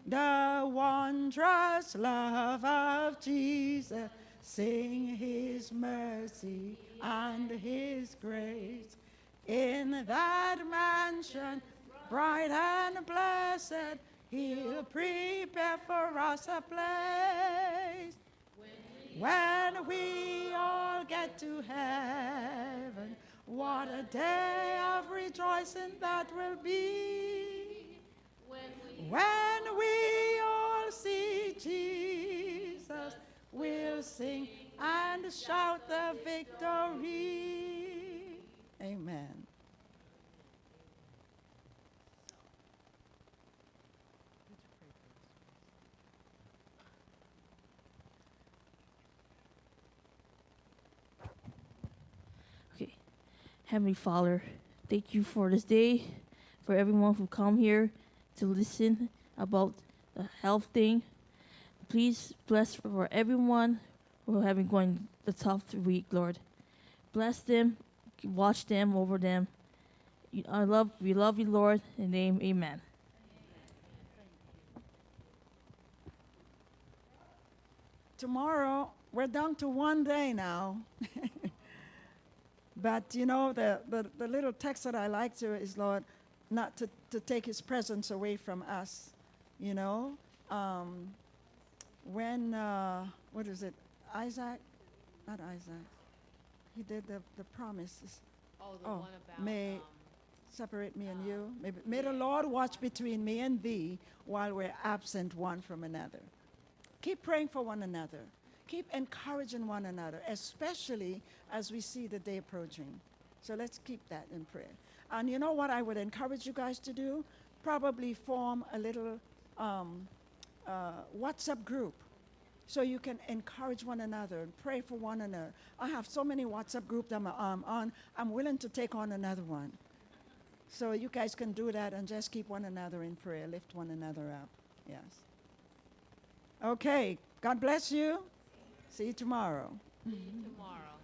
The wondrous love of Jesus, sing his mercy and his grace. In that mansion, bright and blessed, he'll prepare for us a place. When we all get to heaven, what a day of rejoicing that will be. When we all see Jesus, we'll sing and shout the victory. Amen. Okay. Heavenly Father, thank you for this day, for everyone who come here to listen about the health thing. Please bless for everyone who have been going the tough week, Lord. Bless them, watch them, over them. We love you, Lord. In the name, amen. Tomorrow, we're down to one day now. But you know, the little text that I like to is, Lord, not to take his presence away from us. You know, when, what is it, Isaac? Not Isaac. He did the promises. Oh, the one about. May separate me and you. May the Lord watch between me and thee while we're absent one from another. Keep praying for one another. Keep encouraging one another, especially as we see the day approaching. So let's keep that in prayer. And you know what I would encourage you guys to do? Probably form a little WhatsApp group so you can encourage one another and pray for one another. I have so many WhatsApp groups I'm on. I'm willing to take on another one. So you guys can do that and just keep one another in prayer, lift one another up. Yes. Okay. God bless you. See you tomorrow. See you tomorrow.